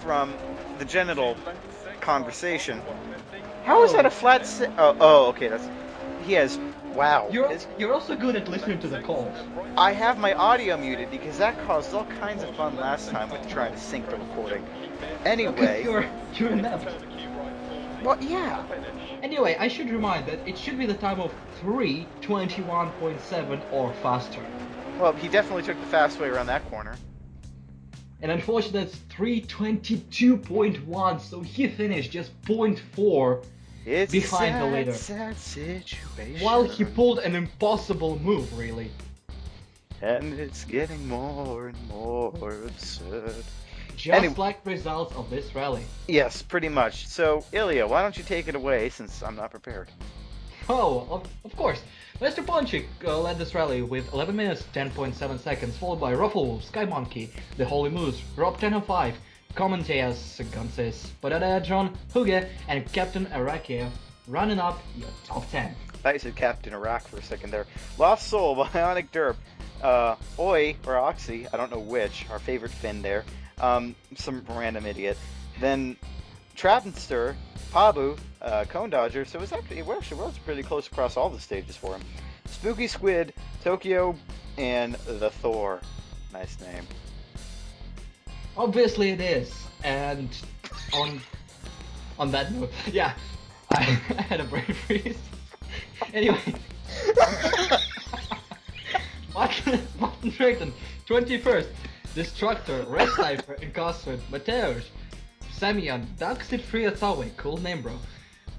from the genital conversation. How is that a flat? Oh, okay. That's. He has. Wow. You're also good at listening to the calls. I have my audio muted because that caused all kinds of fun last time with trying to sync the recording. Anyway. You're inept. Well, yeah. Anyway, I should remind that it should be the time of 3:21.7 or faster. Well, he definitely took the fast way around that corner. And unfortunately, it's 3:22.1, so he finished just 0.4 It's behind a the leader. sad situation. While he pulled an impossible move, really. And it's getting more and more absurd. Just like results of this rally. Yes, pretty much. So, Ilya, why don't you take it away since I'm not prepared? Oh, of course. Mr. Ponchik led this rally with 11 minutes 10.7 seconds, followed by ROFLWolf, Sky Monkey, The Holy Moose, Rob 1005, Commenteas, Qunciz, Padada John, Huge, and Captain Arakiev, running up your top 10. I thought you said Captain Iraq for a second there. Lost Soul, Bionic Derp, Oi, or Oxy, I don't know which, our favorite Finn there, some random idiot. Then Trappenster, Pabu, Cone Dodger, so we're actually pretty close across all the stages for him. Spooky Squid, Tokyo, and the Thor. Nice name. Obviously it is, and on that note, yeah, I had a brain freeze. Anyway, Martin Drayton, 21st, Destructor, Red Cypher, Incarcerate, Mateos, Psamion, Darkseid Free Ataway, cool name bro,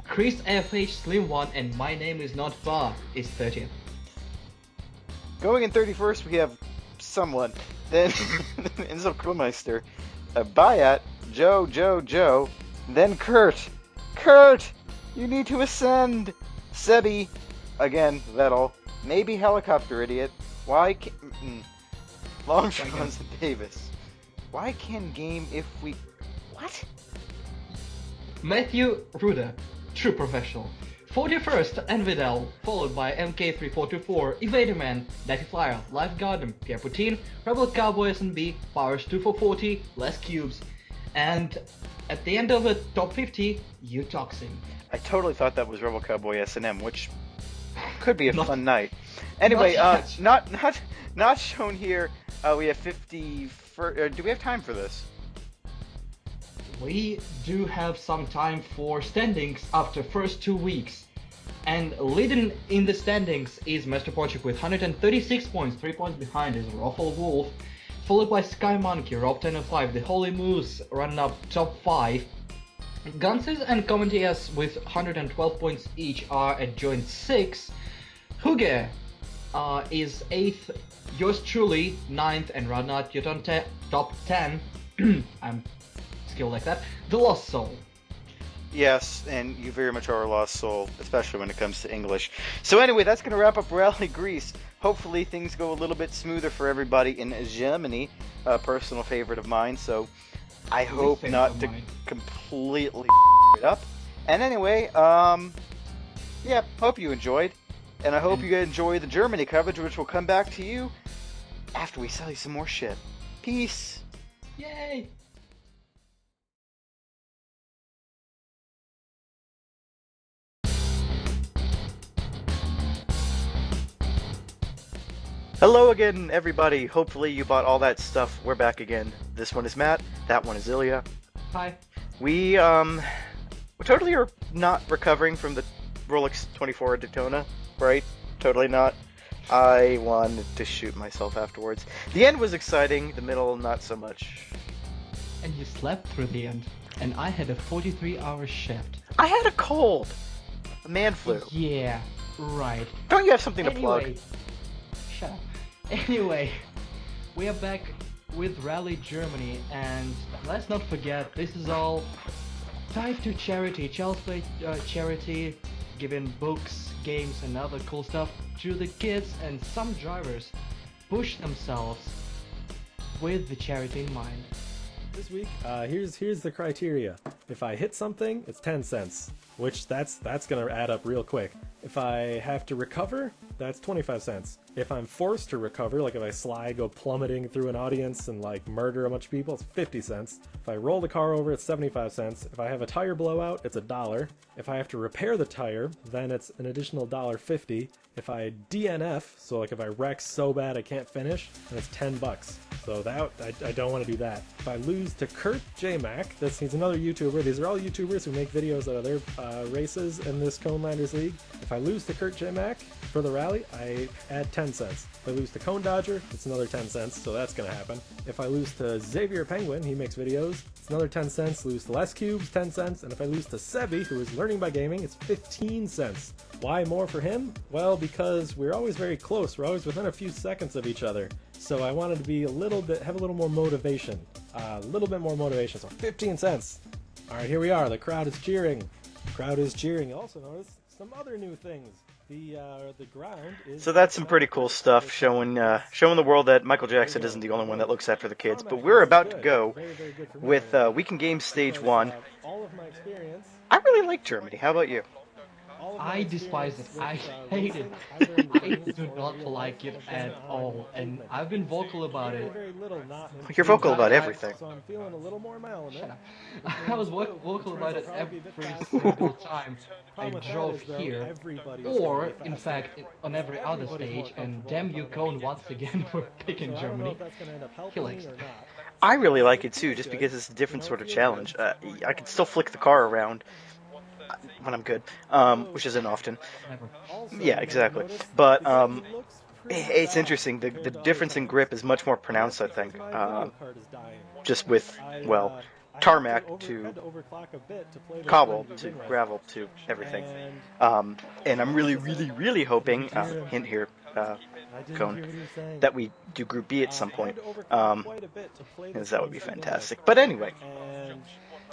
Chris FH Slim 1, and My Name Is Not Far is 30th. Going in 31st, we have someone. Then Enzo Krumeister, Bayat, Joe, then Kurt. Kurt, you need to ascend. Sebi, again, Vettel, maybe Helicopter Idiot. Why can Longshots and Davis. Why can game if we... What? Matthew Ruda, true professional, 41st, Envidel, followed by MK3424, Evaderman, Daffy Flyer, Life Garden, Pierre Poutine, Rebel Cowboy SNB, Powers 2440, lesscubes, and at the end of the top 50, Utoxin. I totally thought that was Rebel Cowboy S&M, which could be a Not- fun night. Anyway, not not shown here. We have 50. Do we have time for this? We do have some time for standings after first 2 weeks. And leading in the standings is Master Project with 136 points, 3 points behind is ROFLWolf, followed by Sky Monkey, Rob 1005, The Holy Moose running up top 5. Qunciz and qunciz with 112 points each are at joint 6. Huge is 8th, yours truly 9th, and Radnat you're on top 10. I'm skilled like that. The Lost Soul. Yes, and you very much are a lost soul, especially when it comes to English. So anyway, that's going to wrap up Rally Greece. Hopefully things go a little bit smoother for everybody in Germany, a personal favorite of mine, so I hope not to completely it up. And anyway, yeah, hope you enjoyed, and I hope you enjoy the Germany coverage, which will come back to you after we sell you some more shit. Peace! Yay! Hello again, everybody. Hopefully you bought all that stuff. We're back again. This one is Matt. That one is Ilya. Hi. We totally are not recovering from the Rolex 24 at Daytona, right? Totally not. I wanted to shoot myself afterwards. The end was exciting. The middle, not so much. And you slept through the end. And I had a 43-hour shift. I had a cold. A man flu. Yeah, right. Don't you have something to plug? Shut up. Anyway, we are back with Rally Germany, and let's not forget, this is all tied to charity. Child's Play charity, giving books, games, and other cool stuff to the kids, and some drivers push themselves with the charity in mind. This week, here's the criteria. If I hit something, it's 10 cents, which that's gonna add up real quick. If I have to recover, that's 25 cents. If I'm forced to recover, like if I slide, go plummeting through an audience and like murder a bunch of people, it's 50 cents. If I roll the car over, it's 75 cents. If I have a tire blowout, it's $1. If I have to repair the tire, then it's an additional $1.50. If I DNF, so like if I wreck so bad I can't finish, then it's $10. So that I don't want to do that. If I lose to Kurt J Mac, he's another YouTuber. These are all YouTubers who make videos out of their races in this Conelanders League. If I lose to Kurt J Mac for the rally, I add 10 cents. If I lose to Cone Dodger, it's another 10 cents, so that's gonna happen. If I lose to Xavier Penguin, he makes videos, it's another 10 cents. Lose to lesscubes, 10 cents. And if I lose to Sebi, who is learning by gaming, it's 15 cents. Why more for him? Well, because we're always very close. We're always within a few seconds of each other. So I wanted to be have a little more motivation. A little bit more motivation, so 15 cents. Alright, here we are. The crowd is cheering. The crowd is cheering. Also notice some other new things. The ground is... So that's some pretty cool stuff, showing the world that Michael Jackson isn't the only one that looks after the kids. But we're about to go with Weekend Games Stage 1. All of my experience... I really like Germany. How about you? I despise it. I hate it. I do not like it at all, and I've been vocal about it. You're vocal about everything. So I'm feeling a little more in my element. I was vocal about it every single time I drove here, or in fact on every other stage, and damn you Cone once again for picking Germany. He likes it. I really like it too, just because it's a different sort of challenge. I can still flick the car around when I'm good, which isn't often. Never. Yeah, exactly. But it's interesting. The difference in grip is much more pronounced, I think. Just with, well, tarmac to cobble to gravel to everything. And I'm really hoping, hint here, Cone, that we do Group B at some point. Because that would be fantastic. But anyway.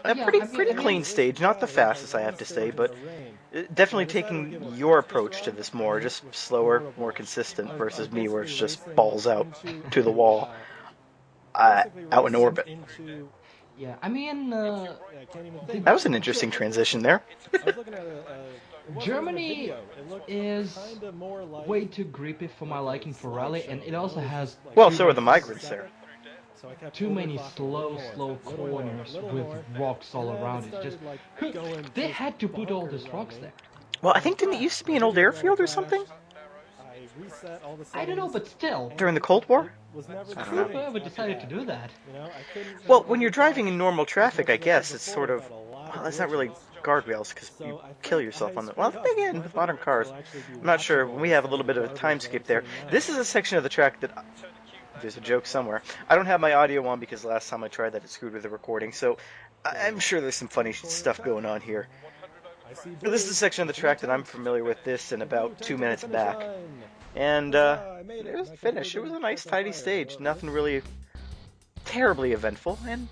A pretty clean stage, not the fastest I have to say, but definitely taking your approach to this more, just slower, more consistent, versus me where it's just balls out to the wall, out in orbit. Yeah, I mean, Yeah, I can't even think. That was an interesting transition there. I was looking at it wasn't even a Germany video. It looked is kinda more like way too grippy for my like a liking for rally, and slideshow, it you also know? It's has just like Well, too so are many the migrants there. So I kept too many overclocking a little slow more, little more, corners little with more, rocks all and then around it it. Just started like who going they just had to put all these bonkers on rocks me. there. Well, I think didn't it used to be an old airfield or something I reset all the settings. I don't know, but still, and during the Cold War? It was never I the don't know. same whoever after decided to that. do that. You know, I couldn't Well, even when you're driving in overclock normal as traffic, much I as I did guess it's before sort of. without a lot Well, of that's not really glitches. guardrails because So you I kill think yourself I on the. Well, screwed then up. again, My with modern video cars, will actually be I'm not sure. watchable We have a instead little of the bit of a time garbage that skip I'm there. seeing now. This is a section of the track that. There's a joke somewhere. I don't have my audio on because last time I tried that it screwed with the recording, so I'm sure there's some funny stuff going on here. I see This is blue. a section of the It's an track that I'm attempt. familiar with this in The blue about 2 tank to the minutes finish back. line. And Huzzah, I made it it. was My finished. computer It was a didn't nice, catch on tidy fire, stage. or- Nothing really terribly eventful, and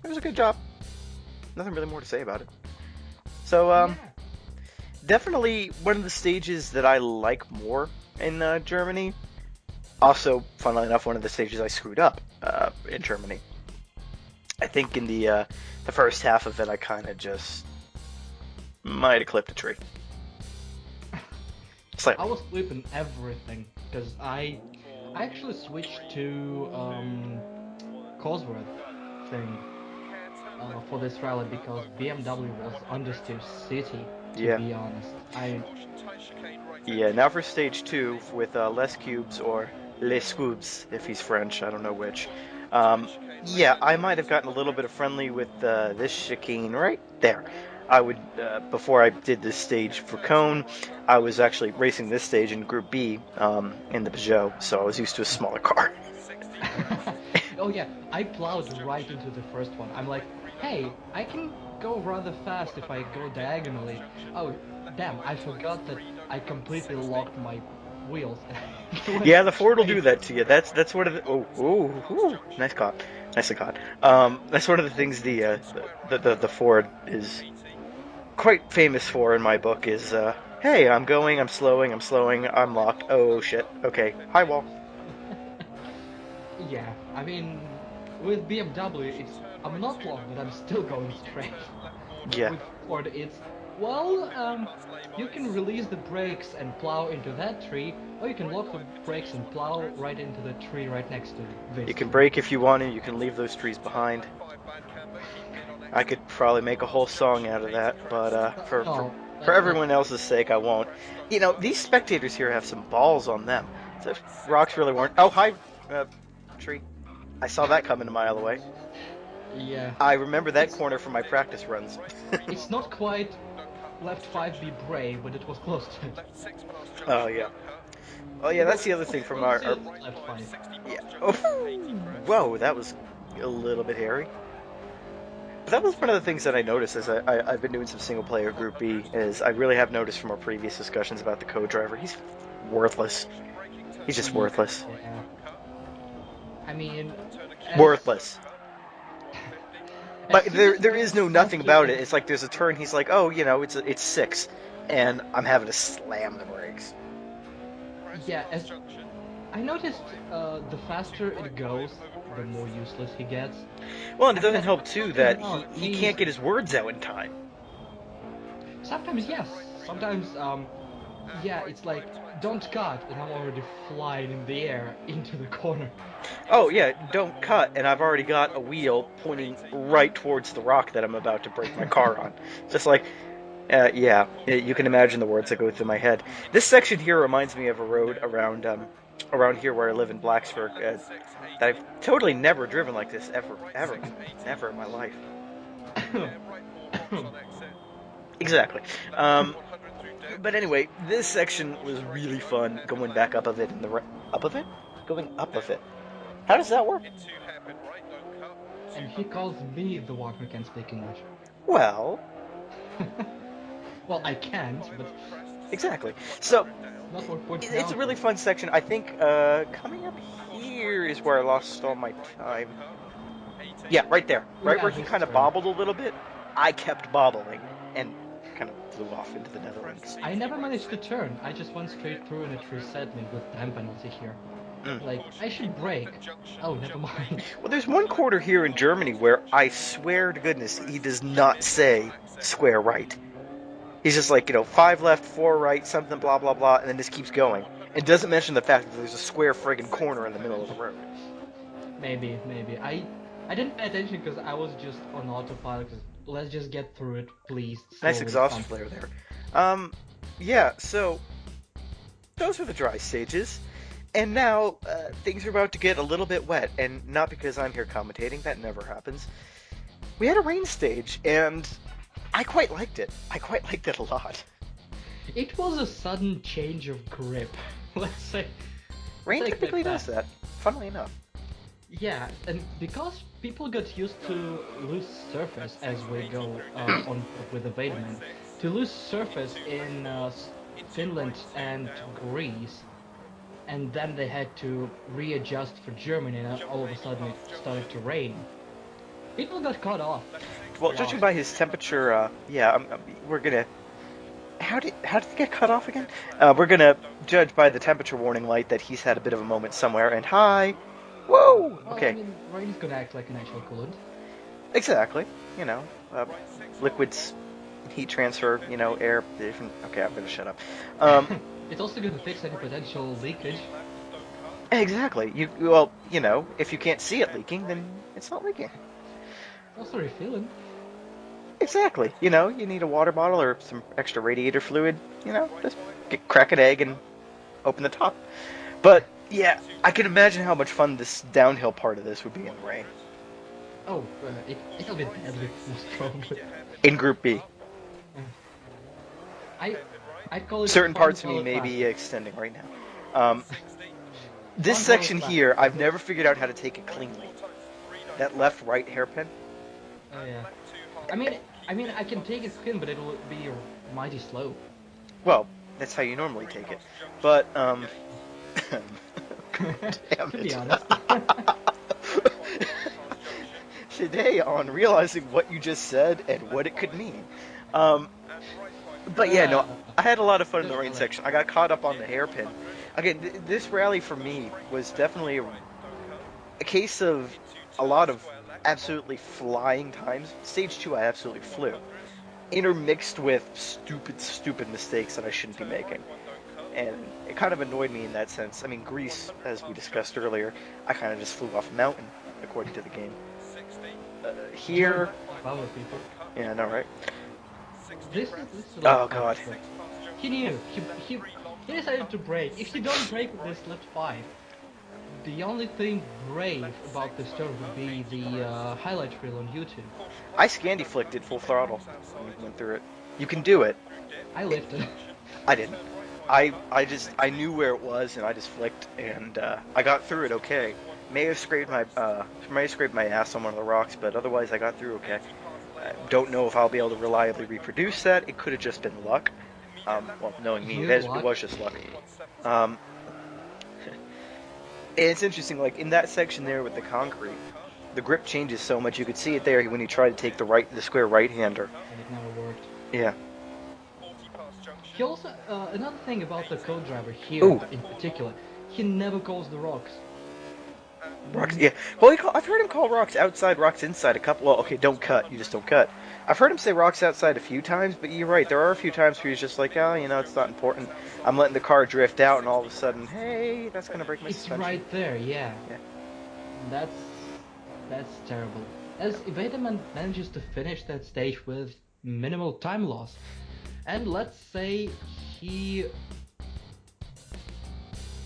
it was a good job. Nothing really more to say about it. So, Yeah. definitely one of the stages that I like more in Germany. Also, funnily enough, one of the stages I screwed up in Germany. I think in the first half of it, I kind of just might have clipped a tree. I Slightly. was flipping everything because I actually switched to Cosworth thing for this rally because BMW was understeer city. To Yeah. be honest, Yeah, now for stage 2 with lesscubes or lesscubes if he's French, I don't know which. Yeah, I might have gotten a little bit of friendly with this chicane right there. I would, before I did this stage for Cone, I was actually racing this stage in Group B in the Peugeot, so I was used to a smaller car. oh yeah, I plowed right into the first one. I'm like, hey, I can go rather fast if I go diagonally. Oh, damn, I forgot that I completely locked my wheels. Yeah, the Ford will do that to you. That's one of the nice caught, nicely caught. That's one of the things the Ford is quite famous for in my book is hey, I'm going, I'm slowing, I'm locked. Oh shit. Okay, hi wall. Yeah, I mean, with BMW, I'm not locked, but I'm still going straight. Yeah. With Ford, it's well, you can release the brakes and plow into that tree, or you can lock the brakes and plow right into the tree right next to this. You can tree. brake if you want to. You can leave those trees behind. I could probably make a whole song out of that, but No, for everyone else's sake, I won't. You know, these spectators here have some balls on them. So rocks really weren't. Oh, hi, tree. I saw that coming a mile away. Yeah, I remember that corner from my practice runs. it's not quite left 5B brave, but it was close to it. Oh yeah. Oh yeah, that's the other thing from our left 5. yeah. Oh, whoa, that was a little bit hairy. But that was one of the things that I noticed as I've been doing some single player Group B is I really have noticed from our previous discussions about the co-driver, he's worthless. He's just worthless. Yeah. I mean, Worthless. But as soon there as there we is no start nothing about it. getting- It's like there's a turn. He's like, oh, you know, it's 6, and I'm having to slam the brakes. Yeah, as I noticed, the faster it goes, the more useless he gets. Well, and it doesn't help too that No, he can't get his words out in time. Sometimes yes, sometimes yeah, it's like don't cut, and I'm already flying in the air into the corner. Oh yeah, don't cut, and I've already got a wheel pointing right towards the rock that I'm about to break my car on. Just like, yeah, you can imagine the words that go through my head. This section here reminds me of a road around here where I live in Blacksburg that I've totally never driven like this ever in my life. Exactly. But anyway, this section was really fun going back up of it and up of it, going up of it. How does that work? And he calls me the one who can speak English. Well, Well, I can't, but exactly. So not what points it's a out. really fun section. I think coming up here is where I lost all my time. Yeah, right there, right Yeah, where he this kind of turn. bobbled a little bit. I kept bobbling and kind of flew off into the Netherlands. I never managed to turn. I just went straight through and it reset me with time penalty here. Like, I should brake. Oh, never mind. Well, there's one corner here in Germany where I swear to goodness he does not say square right. He's just like, 5 left, 4 right, something, blah, blah, blah, and then just keeps going. It doesn't mention the fact that there's a square friggin' corner in the middle of the road. Maybe. I didn't pay attention because I was just on autopilot. 'Cause let's just get through it, please. Nice slowly, exhaust come. flare there. Yeah, so those are the dry stages. And now things are about to get a little bit wet, and not because I'm here commentating, that never happens. We had a rain stage, and I quite liked it. I quite liked it a lot. It was a sudden change of grip. Let's say. Rain Like typically that. does that, funnily enough. Yeah, and because people got used to loose surface as we go on with the Vaderman, to loose surface in Finland and Greece, and then they had to readjust for Germany, and all of a sudden it started to rain. People got caught off. Well, judging by his temperature, we're gonna. How did he get cut off again? We're gonna judge by the temperature warning light that he's had a bit of a moment somewhere. And hi, whoa. Well, Okay, I mean, rain is gonna act like an actual coolant. exactly. Liquids, heat transfer. Air. Different. Okay, I'm gonna shut up. It's also gonna fix any potential leakage. Exactly. If you can't see it leaking, then it's not leaking. Also refilling. Exactly. You need a water bottle or some extra radiator fluid. Just crack an egg and open the top. But yeah, I can imagine how much fun this downhill part of this would be in the rain. Oh, it'll be deadly, most probably. In Group B, I call it certain fun parts of me while may it be lasts. extending right now. This Fun section while it here, I've never figured out how to take it cleanly. That left-right hairpin. Oh yeah. I mean, I can take it clean, but it'll be mighty slow. Well, that's how you normally take it. But damn To be it. honest. Today on realizing what you just said and what it could mean. But yeah, no, I had a lot of fun in the rain section. I got caught up on the hairpin. Again, this rally for me was definitely a case of a lot of absolutely flying times. Stage 2 I absolutely flew. Intermixed with stupid mistakes that I shouldn't be making. And it kind of annoyed me in that sense. I mean, Greece, as we discussed earlier, I kind of just flew off a mountain, according to the game. Here... Power people. Yeah, I know, right? This is Oh, God. He knew. He decided to brake. If you don't brake with this left 5, the only thing brave about this turn would be the highlight reel on YouTube. I Scandy flicked it full throttle and went through it. You can do it. I lifted. I didn't. I knew where it was and I just flicked and I got through it okay. May have scraped my ass on one of the rocks, but otherwise I got through okay. I don't know if I'll be able to reliably reproduce that. It could have just been luck. Well, knowing me, it was just luck. And it's interesting, like in that section there with the concrete, the grip changes so much. You could see it there when you try to take the square right-hander. And it never worked. Yeah. He also, another thing about the co-driver here Ooh. in particular, he never calls the rocks. Rocks, yeah. Well, I've heard him call rocks outside, rocks inside a couple. Well, okay, don't cut. You just don't cut. I've heard him say rocks outside a few times, but you're right. There are a few times where he's just like, oh, it's not important. I'm letting the car drift out, and all of a sudden, hey, that's gonna break my It's suspension. right there, yeah. Yeah. That's terrible. As Vaderman manages to finish that stage with minimal time loss, and let's say he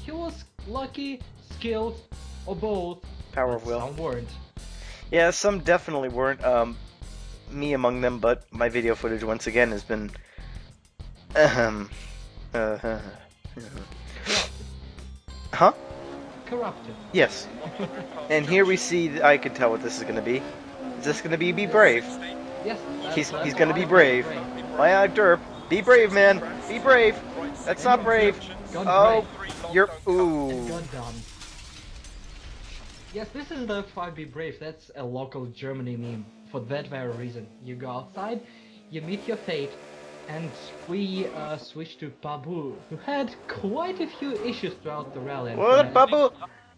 was lucky, skilled, or both. Power but of will. Some weren't. Yeah, some definitely weren't. Me among them, but my video footage once again has been. Huh? Corrupted. Yes. And here we see. I can tell what this is going to be. Is this going to be brave? Yes. He's going to be brave. My derp. Be brave, man. Be brave. That's not brave. Oh, you're. Ooh. And got done. Yes, this is the 5 Be Brave. That's a local Germany meme for that very reason. You go outside, you meet your fate, And we switched to Pabu, who had quite a few issues throughout the rally. What, Pabu?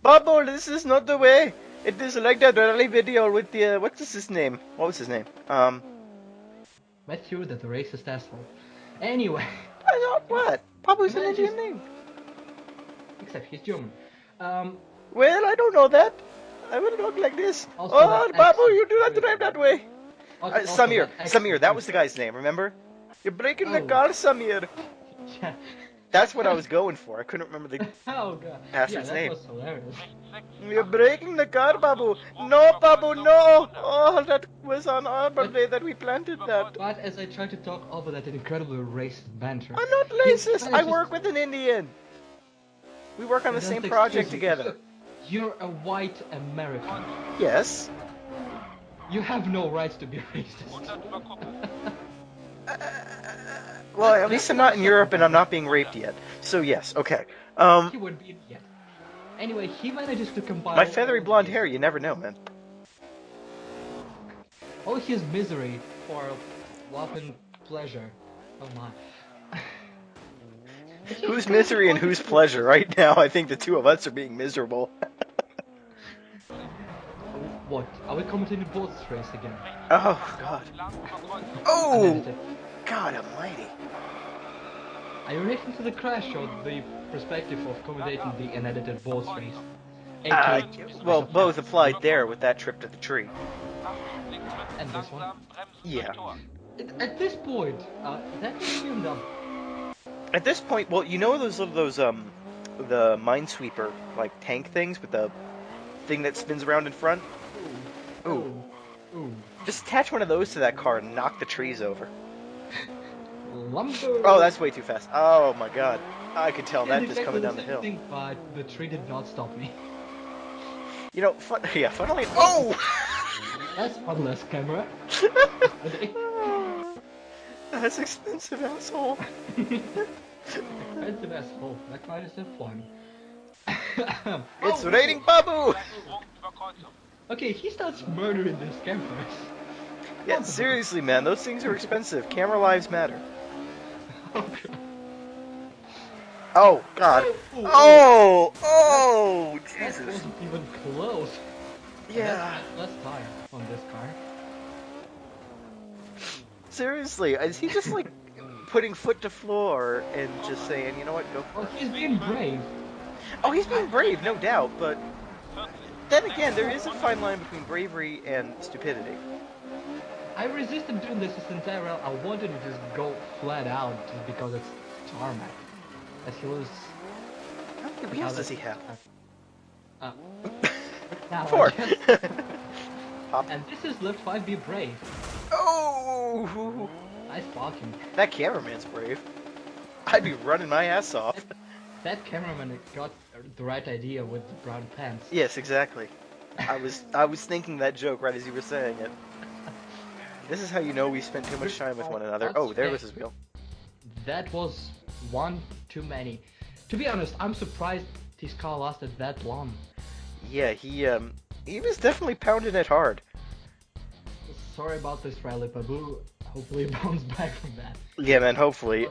Pabu, this is not the way. It is like that rally video with the, what is his name? What was his name? Matthew, that racist asshole. Anyway. I thought what? Pabu's an Imagine- Indian name. Except he's German. Well, I don't know that. I will talk like this. Also Oh, that Pabu, accent. you do not drive that way. Also Samir, that Samir, that was the accent. guy's name, remember? You're breaking the Oh. car, Samir. Yeah. That's what I was going for. I couldn't remember the... Oh god. Bastard's yeah, that name. was hilarious. You're breaking the car, Pabu. No, Pabu, no. Oh, that was on Arbor Day that we planted that. But as I tried to talk over that incredibly racist banter, I'm not he racist. I manages- work with an Indian. We work on the Don't same excuse project me. together. You're a white American. Yes. You have no rights to be racist. Well, at least I'm not in Europe and I'm not being raped yet. So yes, okay. He wouldn't be yet. Anyway, he manages to combine My feathery blonde hair, you never know, man. all his misery for love and pleasure. Oh my. Whose misery and whose pleasure? Right now, I think the two of us are being miserable. What? Are we commenting the boats race again? Oh, God. Oh, Unedited. God almighty. Are you reacting to the crash or the perspective of commentating the unedited boats race? Well, both applied there with that trip to the tree. And this one. Yeah. At this point, that was BMW. At this point, well, you know those the Minesweeper, like, tank things with the thing that spins around in front? Ooh. Ooh. Just attach one of those to that car and knock the trees over. Lumber. Oh, that's way too fast. Oh, my God. I could tell that Did just exactly coming down the same hill. thing, but the tree did not stop me. You know, funnily... Oh! That's one less camera. That's expensive, asshole. Expensive asshole. That might have fun. It's raining Pabu! Okay, he starts murdering these cameras. Yeah, seriously, man, those things are expensive. Camera lives matter. Oh, God. Oh, That Jesus. wasn't even close. Yeah, Let's tire on this car. seriously, is he just, like, putting foot to floor and just saying, you know what, go for Well, it? he's being brave. Oh, he's being brave, no doubt, but then again, there is a fine line between bravery and stupidity. I resisted doing this entire round. I wanted to just go flat out just because it's tarmac. As he was... How many wheels does he have? Now, 4. and this is Lift 5 Be Brave. Oh, Nice parking. that cameraman's brave. I'd be running my ass off. That cameraman got the right idea with the brown pants. Yes, exactly. I was thinking that joke right as you were saying it. This is how you know we spent too much time with one another. Oh, there was his wheel. That was one too many. To be honest, I'm surprised this car lasted that long. Yeah, he was definitely pounding it hard. Sorry about this rally, Pabu. Hopefully bounce back from that. Yeah, man, hopefully.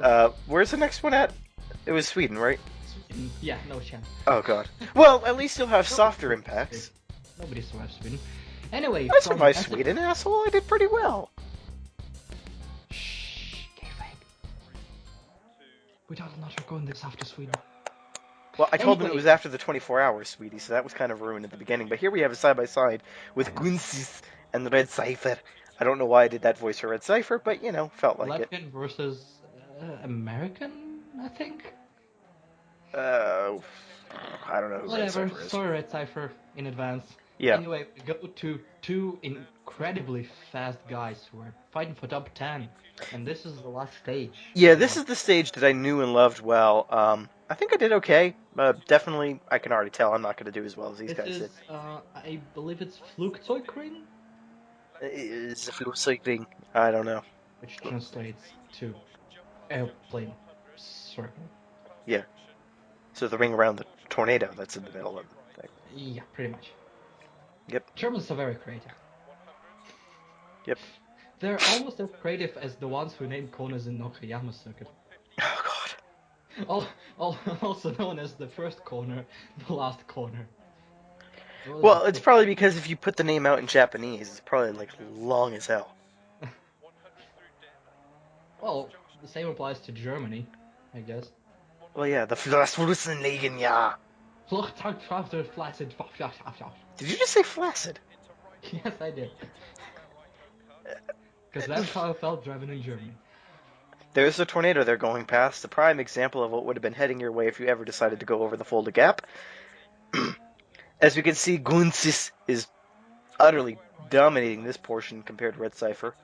Where's the next one at? It was Sweden, right? Sweden. Yeah, no chance. Oh, God. Well, at least he'll have softer impacts. Nobody survived Sweden. Anyway, I from survived Essex- Sweden, asshole. I did pretty well. Shh, K-Fake. We don't not going this after Sweden. Well, I told them it Anyway. was after the 24 hours, sweetie, so that was kind of ruined at the beginning. But here we have a side-by-side with qunciz and Red Cipher. I don't know why I did that voice for Red Cipher, but, you know, felt like it. Latvian versus American, I think? I don't know who Red Whatever, Cipher is. sorry Red Cipher in advance. Yeah. Anyway, we go to two incredibly fast guys who are fighting for top 10. And this is the last stage. Yeah, this is the stage that I knew and loved well. I think I did okay. Definitely, I can already tell I'm not going to do as well as these This guys is, did. I believe it's Flugzeugring, Is Flugzeugring? I don't know. which translates to airplane circle. Yeah. So the ring around the tornado that's in the middle of the thing. Yeah, pretty much. Yep. Germans are very creative. Yep. They're almost as creative as the ones who named corners in Nakayama Circuit. Oh god. Also known as the first corner, the last corner. Well, it's probably because if you put the name out in Japanese, it's probably like long as hell. Well, the same applies to Germany, I guess. Well, yeah, the Flasswurzenlegen, yeah. Flaccid. Did you just say flaccid? Yes, I did. Because that's how I felt driving in Germany. There's a tornado they're going past, a prime example of what would have been heading your way if you ever decided to go over the Fulda Gap. As we can see, qunciz is utterly dominating this portion compared to Red Cipher.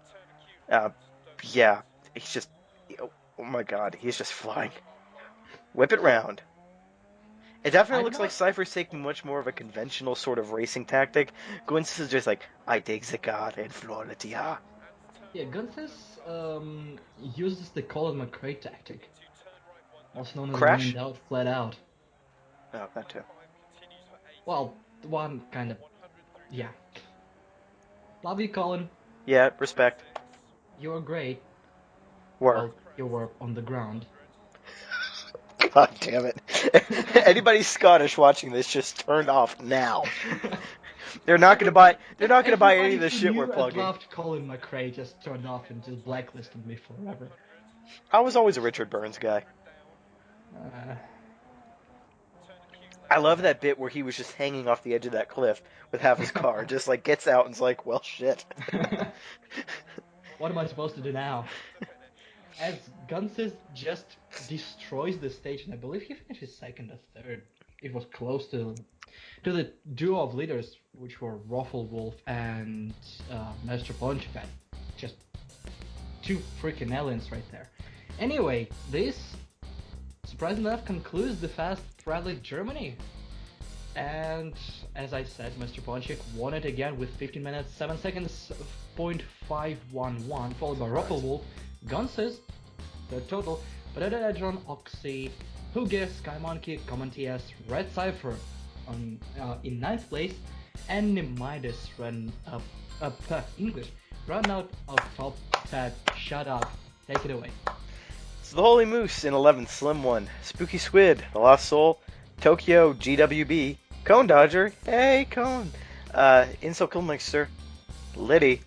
Yeah, he's just... Oh my god, he's just flying. Whip it round. It definitely looks like Cypher's taking much more of a conventional sort of racing tactic. qunciz is just like, I take the car in Florida. Yeah, qunciz uses the Colin McRae tactic. Also known as Crash? running out flat out. Oh, that too. Well, one kind of... Yeah. Love you, Colin. Yeah, respect. You're great. Were. Well, you were on the ground. God damn it. Anybody Scottish watching this just turned off now. They're not gonna buy any of the shit we're plugging. Loved Colin McRae just turned off and just blacklisted me forever. I was always a Richard Burns guy. I love that bit where he was just hanging off the edge of that cliff with half his car, just like gets out and's like, well, shit. What am I supposed to do now? As qunciz just destroys the stage, and I believe he finishes second or third. It was close to the duo of leaders, which were ROFLWolf and Master Ponchpat. Just two freaking aliens right there. Anyway, this, surprisingly enough, concludes the Fast Rally Germany. And as I said, Mr. Ponchik won it again with 15 minutes, 7 seconds, .511, followed by ROFLWolf, qunciz, third total, Edron, Oxy, Huge, Sky Monkey, Common TS, Red Cipher in 9th place, and Nemaides run English, run out of top 10. Shut up, take it away. So the Holy Moose in 11th, Slim One, Spooky Squid, The Lost Soul, Tokyo, GWB, Cone Dodger, hey Cone, Insel Killmixer, Liddy,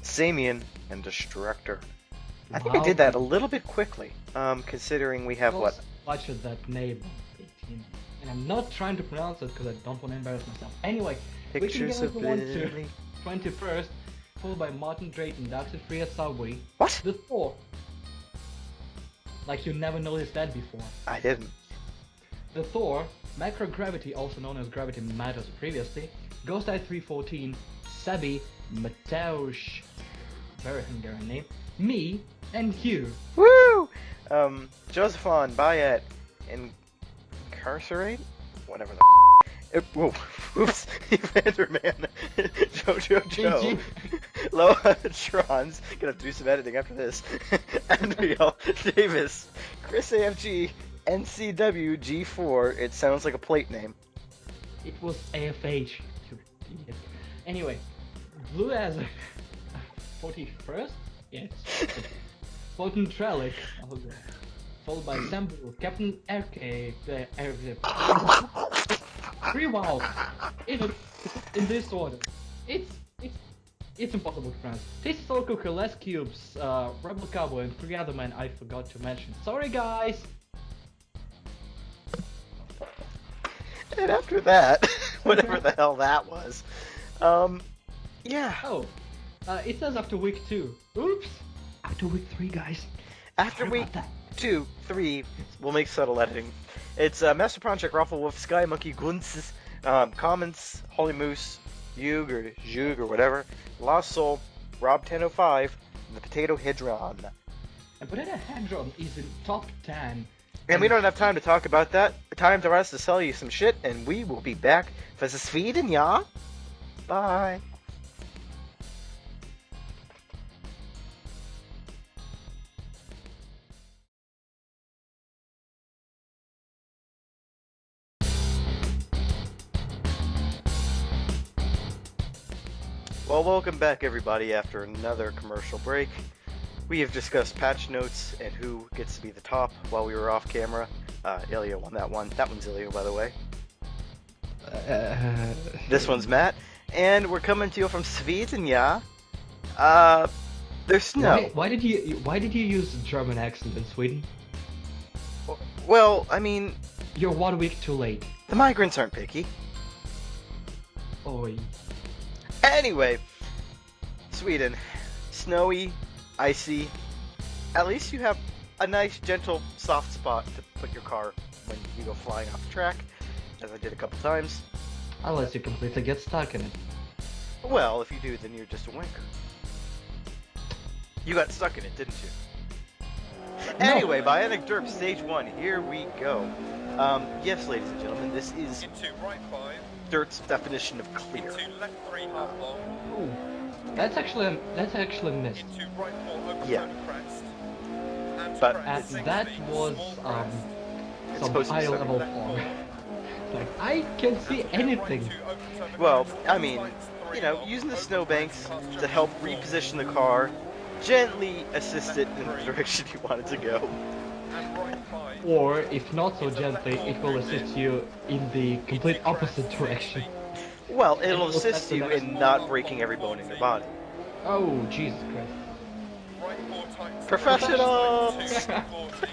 Psamion, and Destructor. I think I did that a little bit quickly, considering we have what? Watch that name, 18. And I'm not trying to pronounce it because I don't want to embarrass myself. Anyway, Pictures we of can get Billy. on to 21st, followed by Martin Drayton, Dr. Free at Subway. What? The Thor. Like you never noticed that before. I didn't. The Thor, Macrogravity, also known as Gravity Matters previously, Ghost Eye 314, Sabi, Mateusz, very Hungarian name, me, and you. Woo! Josephine, Bayet, Incarcerate? Whatever the whoa, oops, Vanderman, Jojo Joe, Loa Trons, gonna have to do some editing after this, Andriel, Davis, Chris AFG, NCW G4, it sounds like a plate name. It was AFH. Anyway, Blue as 41st? Yes. Fulton Trellick, followed by Sambu, Captain RK, Rewow, in this order. It's impossible to pronounce. Tasty Soul Cooker, lesscubes, Rebel Cowboy, and 3 other men I forgot to mention. Sorry guys! And after that, whatever the hell that was, yeah. Oh, it says after week 2. Oops! After week 3, guys. After week 2, 3, we'll make subtle editing. It's Master Project, ROFLWolf, Sky Monkey, qunciz, Commons, Holy Moose, Jug or whatever, Lost Soul, Rob 1005, and the Potato Hedron. And Potato Hedron is in top 10. And we don't have time to talk about that. Time for us to sell you some shit, and we will be back for the Sweden, yeah? Bye. Well, welcome back everybody after another commercial break. We have discussed patch notes and who gets to be the top while we were off camera. Ilya won that one. That one's Ilya, by the way. This one's Matt. And we're coming to you from Sweden, yeah? There's snow. Why did you use a German accent in Sweden? Well, I mean, You're 1 week too late. the migrants aren't picky. Oi. Anyway, Sweden. Snowy, icy. At least you have a nice, gentle, soft spot to put your car when you go flying off the track, as I did a couple times. Unless you completely get stuck in it. Well, if you do, then you're just a wanker. You got stuck in it, didn't you? Anyway, Bionic Derp Stage 1, here we go. Yes, ladies and gentlemen, this is Into right 5. Dirt's definition of clear. Into left 3 half long. Ooh. That's actually missed. Into right 4 over Yeah. turn crest. And But- crest And 6 that feet, was small crest. It's some supposed to be high second. level form. Like I can see anything. Well, I mean, you know, using the snowbanks to help reposition the car, gently assist it in the direction you want it to go. And right 5. Or if not so gently, it will assist you in the complete opposite direction. Well, it'll That's assist the you next in not breaking every bone in your body. Oh Jesus Christ. Right 4 tight. Professional! 2 40.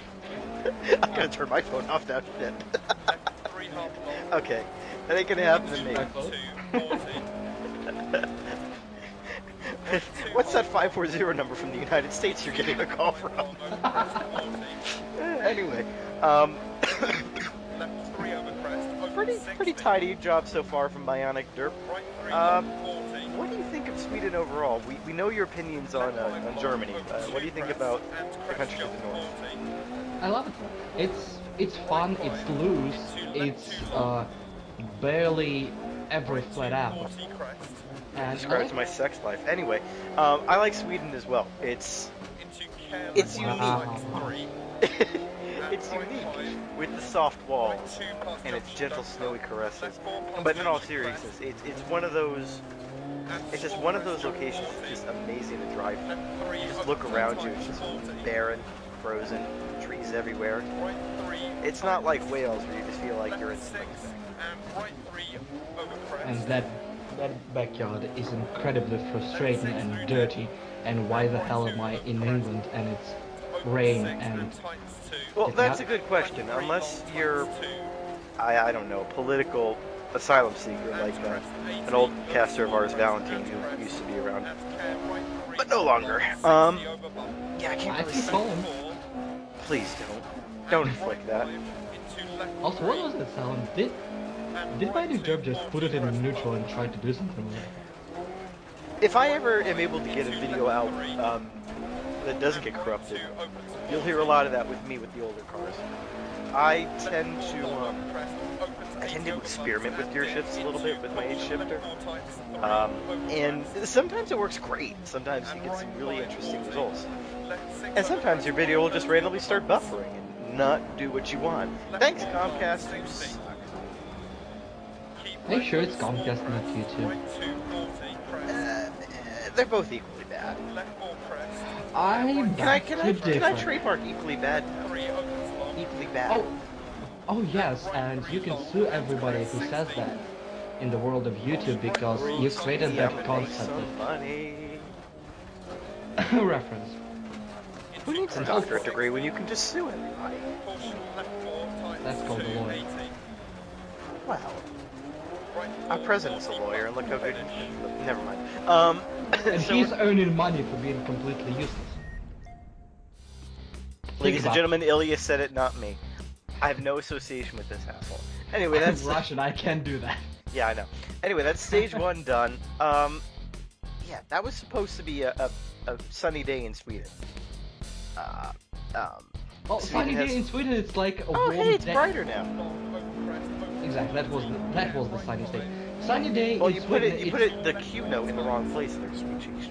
I'm gonna turn my phone off now. Shit. Left 3 half long. Okay, that ain't gonna happen to me. 240. What's that 540 number from the United States you're getting a call from? Anyway, Left 3 over crest. Over pretty 60. tidy job so far from Bionic Derp. Right 3 Um, 40. What do you think of Sweden overall? We know your opinions on Germany. What do you think about the country to the north? I love it. It's fun, it's loose, it's barely ever flat out. And I Describes like my sex life. Anyway, I like Sweden as well. It's It's Wow. it's unique with the soft walls and its gentle snowy caresses. But in all seriousness, it's one of those. It's just one of those locations that's just amazing to drive through. You just look around you, it's just barren, frozen, trees everywhere. It's not like Wales where you just feel like you're in spring. and that backyard is incredibly frustrating and dirty. And why the hell am I in England and it's rain and Well, that's a good question. Unless you're, I don't know, political asylum seeker like an old caster of ours, Valentine, who used to be around, but no longer. Yeah, I can't I really can say. call him. Please don't inflict that. Also, what was that sound? Did my new derp just put it in neutral and try to do something with it? If I ever am able to get a video out that doesn't get corrupted, you'll hear a lot of that with me with the older cars. I tend to experiment with gear shifts a little bit with my H shifter, and sometimes it works great. Sometimes you get some really interesting results, and sometimes your video will just randomly start buffering and not do what you want. Thanks, Comcast. You suck. Are you sure it's Comcast not YouTube? They're both equally bad. I'm Can I different. trademark equally bad? Equally bad. Oh yes, and you can sue everybody who says that in the world of YouTube because you created Yeah, that make concept some money. of reference. Who needs a doctorate degree when you can just sue everybody? That's called a lawyer. Well, our president's a lawyer, and look how good. Never mind. And So he's earning money for being completely useless. ladies and about- gentlemen, Ilya said it, not me. I have no association with this asshole. Anyway, that's I'm Russian, I can't do that. yeah, I know. Anyway, that's stage one done. Yeah, that was supposed to be a sunny day in Sweden. Well, Sweden sunny has- day in Sweden, it's like a Oh, warm hey, it's day. brighter now. Exactly, that was the sunny day. Sunny day Well, in you put Sweden, it it's... the Q note in the wrong place there, sweet cheeks.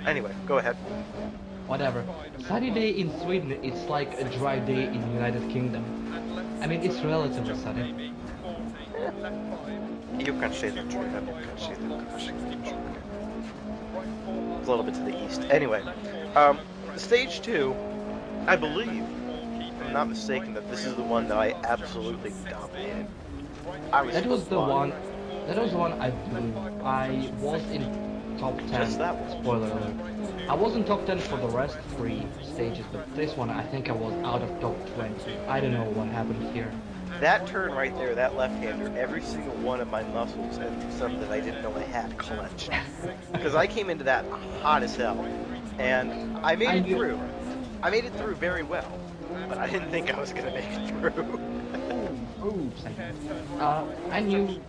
Anyway, go ahead. Whatever. Sunny day in Sweden, it's like a dry day in the United Kingdom. I mean, it's relatively sunny. You kanske inte tror jag, a little bit to the east. Anyway, stage 2, I believe, if I'm not mistaken, that this is the one that I absolutely dominated. That was the one. That was the one I blew. I was in top 10. Just that one. Spoiler alert. I was in top 10 for the rest 3 stages, but this one I think I was out of top 20. I don't know what happened here. That turn right there, that left-hander, every single one of my muscles and some that I didn't know I had clenched. Because I came into that hot as hell, and I made it through. I made it through very well, but I didn't think I was gonna make it through. Oops. I knew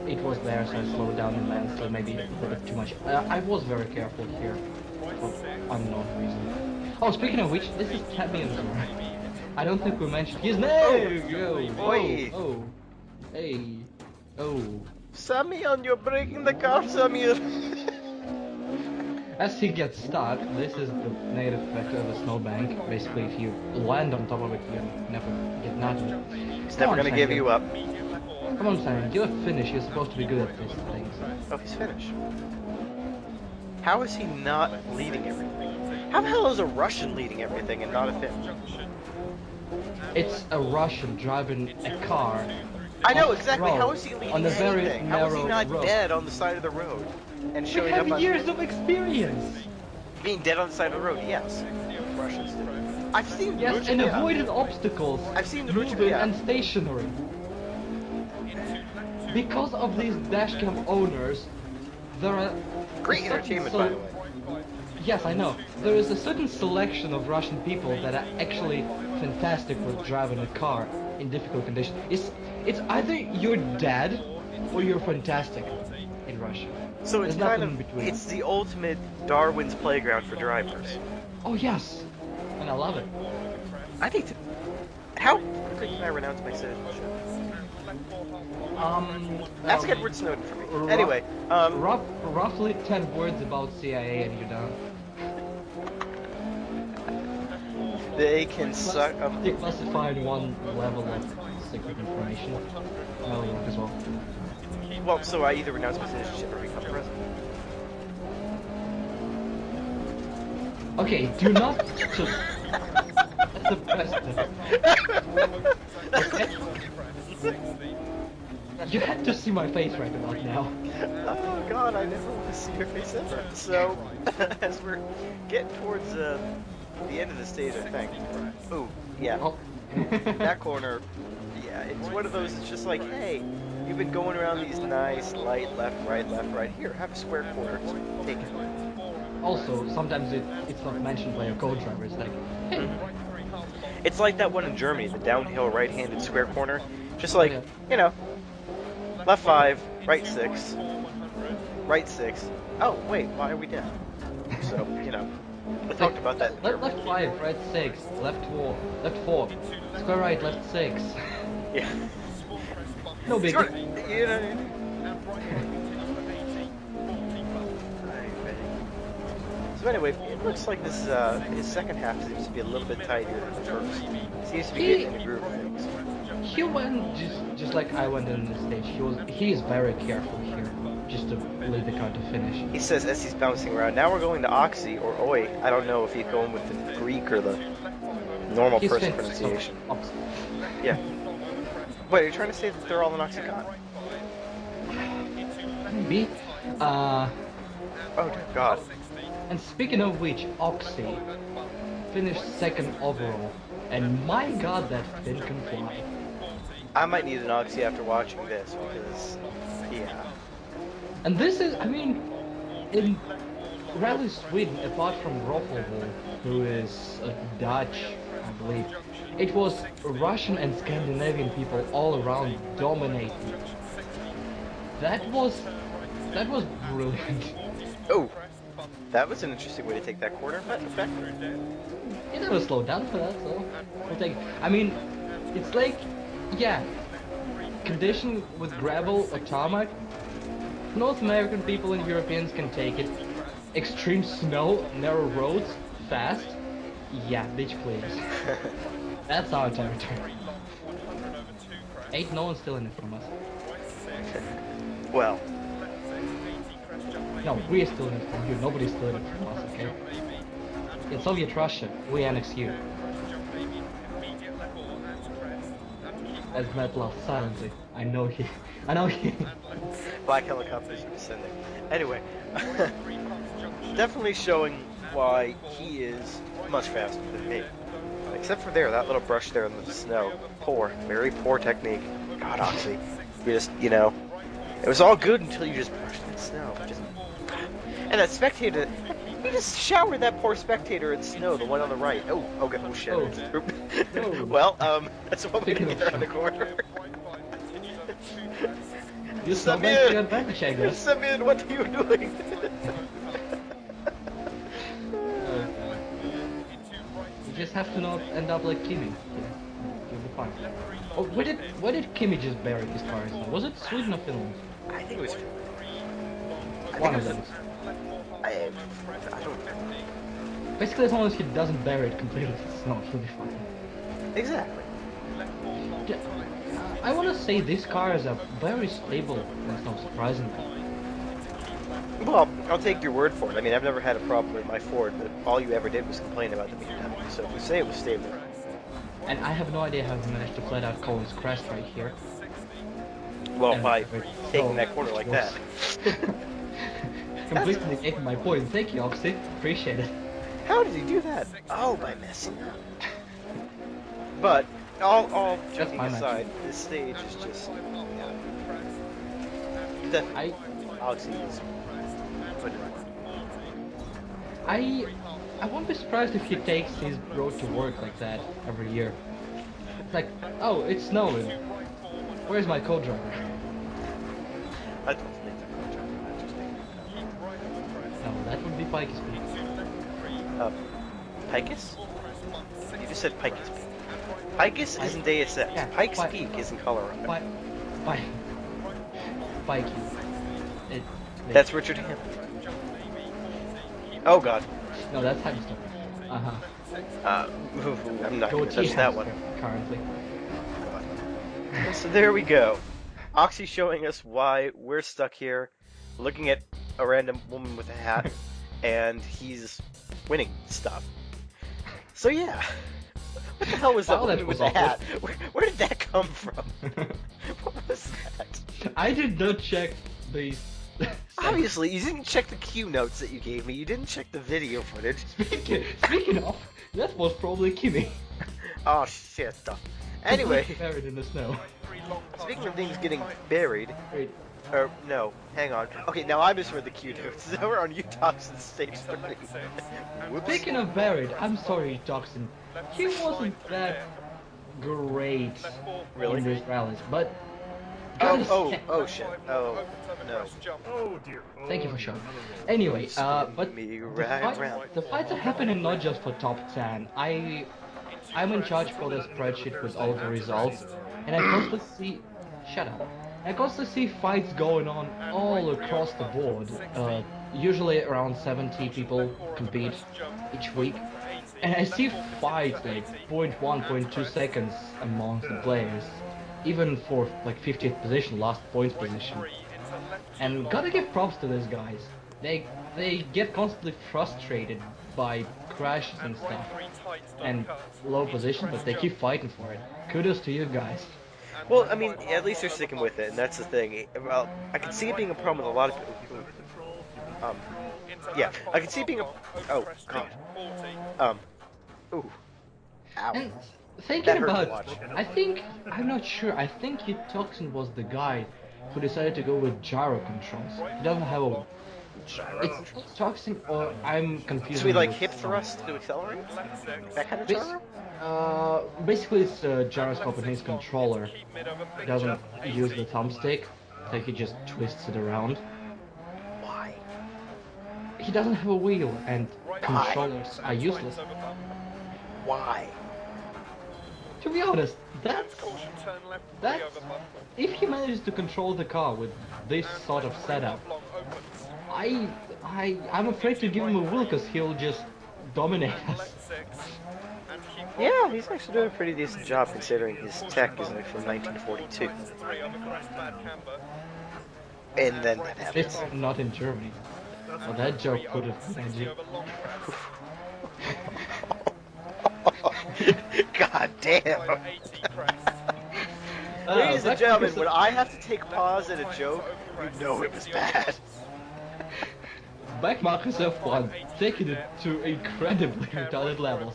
it was there, so I slowed down immensely, maybe a bit too much. I was very careful here, for unknown reason. Oh, speaking of which, this is Psamion's car. I don't think we mentioned his name! Oi. Oh, hey, oh. Psamion, you're breaking the car, Psamion! As he gets stuck, this is the negative effect of a snowbank. Basically, if you land on top of it, you never get nothing. He's never gonna give you up. Come on, Simon, you're Finnish, you're supposed to be good at these things. Oh, he's Finnish. How is he not leading everything? How the hell is a Russian leading everything and not a Finn? It's a Russian driving a car. I know off exactly. road How is he leading on a very anything? How is he narrow not road. dead on the side of the road and We showing up have on years of experience. being dead on the side of the road? Yes, Russians do. I've seen Yes, Georgin, and yeah. avoided obstacles, I've seen the Georgin, moving yeah. and stationary. Because of these dashcam owners, there are Great a certain entertainment, by the way. Yes, I know. There is a certain selection of Russian people that are actually fantastic with driving a car in difficult conditions. It's either you're dead or you're fantastic in Russia. So it's There's kind nothing in of between. it's the ultimate Darwin's playground for drivers. Oh yes, and I love it. I think. How quickly can I renounce my citizenship? Ask Edward Snowden for me. Anyway, roughly 10 words about CIA and you're done. they can suck up. Declassified one level of secret information. That'll work as well. Well, so I either renounce my citizenship or become president. Okay, do not just... That's the president. Okay? You had to see my face right about now. Oh God, I never want to see your face ever. So, as we're getting towards the end of the stage, I think. Ooh, yeah. Oh. That corner, yeah, it's one of those. It's just like, hey, you've been going around these nice light left, right. Here, have a square corner. Take it. Also, sometimes it's not mentioned by your co-driver. It's like, hey, It's like that one in Germany, the downhill right-handed square corner. Just like, Yeah. you know, left 5, right 6, right 6. Oh, wait, why are we down? So, you know, we talked about that. left 5, right 6, left 4, square right, left 6. Yeah. No big. Sort of, you know. So anyway, it looks like this his second half seems to be a little bit tighter than the first. Seems to be getting in the groove of things. He went just like I went in the stage. He is very careful here, just to lead the car to finish. He says as he's bouncing around. Now we're going to Oxy or Oi. I don't know if he's going with the Greek or the normal He's person finished, so pronunciation. opposite. Yeah. Wait, are you trying to say that they're all in Oxycontin? Maybe. Oh dear God. And speaking of which, Oxy finished second overall, and my God, that thing can fly. I might need an Oxy after watching this because, yeah. And this is, I mean, in Rally Sweden, apart from ROFLWolf, who is a Dutch, I believe, it was Russian and Scandinavian people all around dominating. That was brilliant. Oh, that was an interesting way to take that corner. But effect. You never slowed down for that, so we'll take it. I mean, it's like, yeah, condition with gravel or tarmac, North American people and Europeans can take it. Extreme snow, narrow roads, fast, yeah, bitch please. That's our territory. Ain't no one stealing it from us. Well, No, we're stealing it from you. Nobody's stealing it from us, okay? In Soviet Russia, we annex you. As Matt laughs silently. I know he. black helicopters are descending. Anyway, definitely showing why he is much faster than me. Except for there, that little brush there in the snow. Poor, very poor technique. God, Oxy. You just, you know, it was all good until you just brushed in the snow. And that spectator, he just showered that poor spectator in snow, the one on the right. Oh, okay, oh shit. Oh. Oh. Well, that's one way to Speaking of get around the corner. You saw back your advantage, I guess. Psamion, what are you doing? You just have to not end up like Kimi. You'll be fine. Oh, where did Kimi just bury his cars? Was it Sweden or Finland? I think it was. One of them. I don't know. Basically, as long as he doesn't bury it completely, it's not really fine. Exactly. Yeah, I want to say these cars are very stable, that's not surprising. Well, I'll take your word for it. I mean, I've never had a problem with my Ford, but all you ever did was complain about the BMW. So if you say it was stable. And I have no idea how he managed to flat out call his crest right here. Well, And by it's taking so that corner like that. Completely negating my point. Thank you, Oxy. Appreciate it. How did he do that? Oh, by messing up. But, all joking my aside, this stage is just... Definitely. Oxy is... I won't be surprised if he takes his road to work like that every year. It's like, oh, it's snowing. Where's my co-driver? I don't think that interesting. No, that would be Pikey's Peak. Picus? You just said Picus Peak. Picus is in Deus Ex. Yeah, Pikes Peak is in Colorado. Pikey. That's Richard Hammond. Oh god. No, that's Hamster. I'm not gonna touch that one. Currently. So there we go. Oxy showing us why we're stuck here, looking at a random woman with a hat, and he's winning stuff. So yeah. What the hell was that woman with the hat? Where did that come from? What was that? I did not check these. Obviously, you didn't check the cue notes that you gave me. You didn't check the video footage. Speaking of, that was probably Kimi. Oh shit. Anyway, Buried in the snow. speaking of things getting buried, Wait, or no, hang on. Okay, now I misread the cue notes. Now we're on Utoxin stage 3. Whoops. speaking of buried, I'm sorry, Toxin. He wasn't that great Really? in these rallies, but Oh shit. Oh no. Oh dear. thank you for showing. Anyway, but Me the, right round. the fights are happening not just for top 10. I'm in charge for the spreadsheet with all the results, and I constantly see. Shut up. I constantly see fights going on all across the board. Usually around 70 people compete each week, and I see fights like 0.1, 0.2 seconds amongst the players, even for like 50th position, last points position. And gotta give props to these guys. They get constantly frustrated by crashes and stuff and low position, but they keep fighting for it. Kudos to you guys. Well, I mean, at least they're sticking with it, and that's the thing. Well, I can see it being a problem with a lot of people. Yeah, I can see it being a. Oh god. Ooh. Ow. And thinking That hurt to about, watch. I'm not sure. I think Toxin was the guy who decided to go with gyro controls. He doesn't have a. It's Toxin, or I'm confused. So we like hip thrust to accelerate? That kind of gyro? Basically it's a gyroscope in his controller. He doesn't use the thumbstick, like he just twists it around. Why? He doesn't have a wheel, and controllers are useless. Why? To be honest, that's if he manages to control the car with this sort of setup, I'm afraid to give him a wheel because he'll just dominate us. Yeah, he's actually doing a pretty decent job considering his tech is like from 1942. And then that happened. It's not in Germany. Well, that joke could have been edgy. God damn. Ladies and Black gentlemen, Marcus when I have to take pause at a joke, you know it was bad. Back Marcus F1, taking it to incredibly retarded levels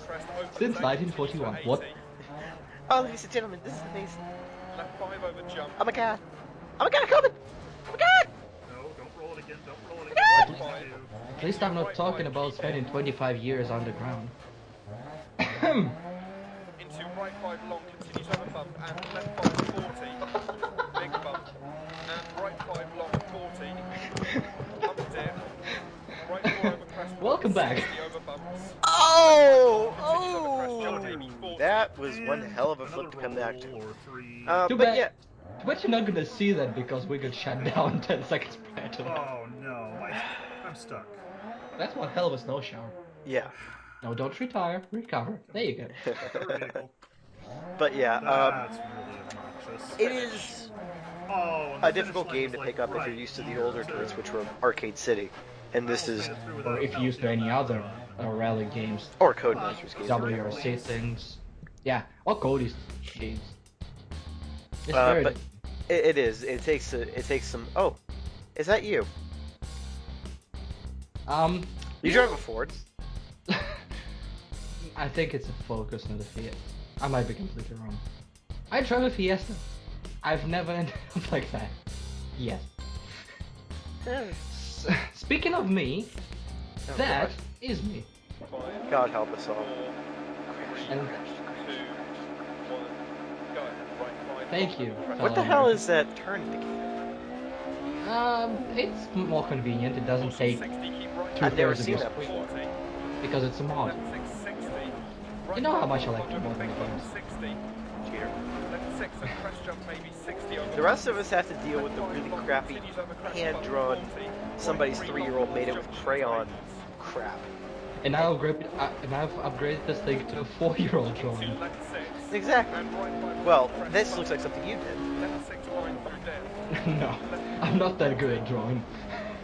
since 1941. What? Oh, ladies and gentlemen, this is amazing. Left 5 over jump. Oh my god. Oh my god, coming! Oh my god! No, don't roll it again, don't roll it again. At least, at least I'm not talking about spending 25 years underground. Into right 5 long, continues over bump, and left 5 40. Big bump. And right 5 long 40. Bump dip. Right 4 over crest. Welcome back. 60 over bumps. Oh! Continues over crest, Oh! jump, maybe 40. That was one hell of a flip to come back to. Or three. Too But bad. yeah, But you're not gonna see that because we got shut down 10 seconds prior to that. Oh no, I'm stuck. That's one hell of a snow shower. yeah. No, don't retire, recover. There you go. Third vehicle. But yeah, That's really obnoxious. it is Oh, and a the difficult finish line game to was, pick like, up if you're right used to the here, older too. turrets, which were Arcade City. And this is, Or if you used to any other rally games, or Codemasters games. WRC things. Yeah, or Cody's games. It's very But it is. It takes some. Oh, is that you? You drive a Ford? I think it's a Focus, not a Fiat. I might be completely wrong. I drive a Fiesta. I've never ended up like that. Yes. Speaking of me, Oh, that God. is me. God help us all. And 2, 1, go. Right 5. thank you. What the fellow hell Americans. is that turn indicator? It's more convenient. It doesn't take 60, keep right. two I've never thirds of seen your that before. 40. because it's a mod. Left 6, 60. You know how much I like to mod my Big bump, games. 60. Cheater. Left 6 and crest jump maybe 60 over. The rest of us have to deal with the really crappy, hand-drawn, somebody's 3-year-old made it with crayon crap. And I've upgraded this thing to a 4-year-old drawing. Left 6. Exactly. And right 5. Well, crest this bump. looks like something you did. Left 6 line through dead. No, I'm not that good at drawing.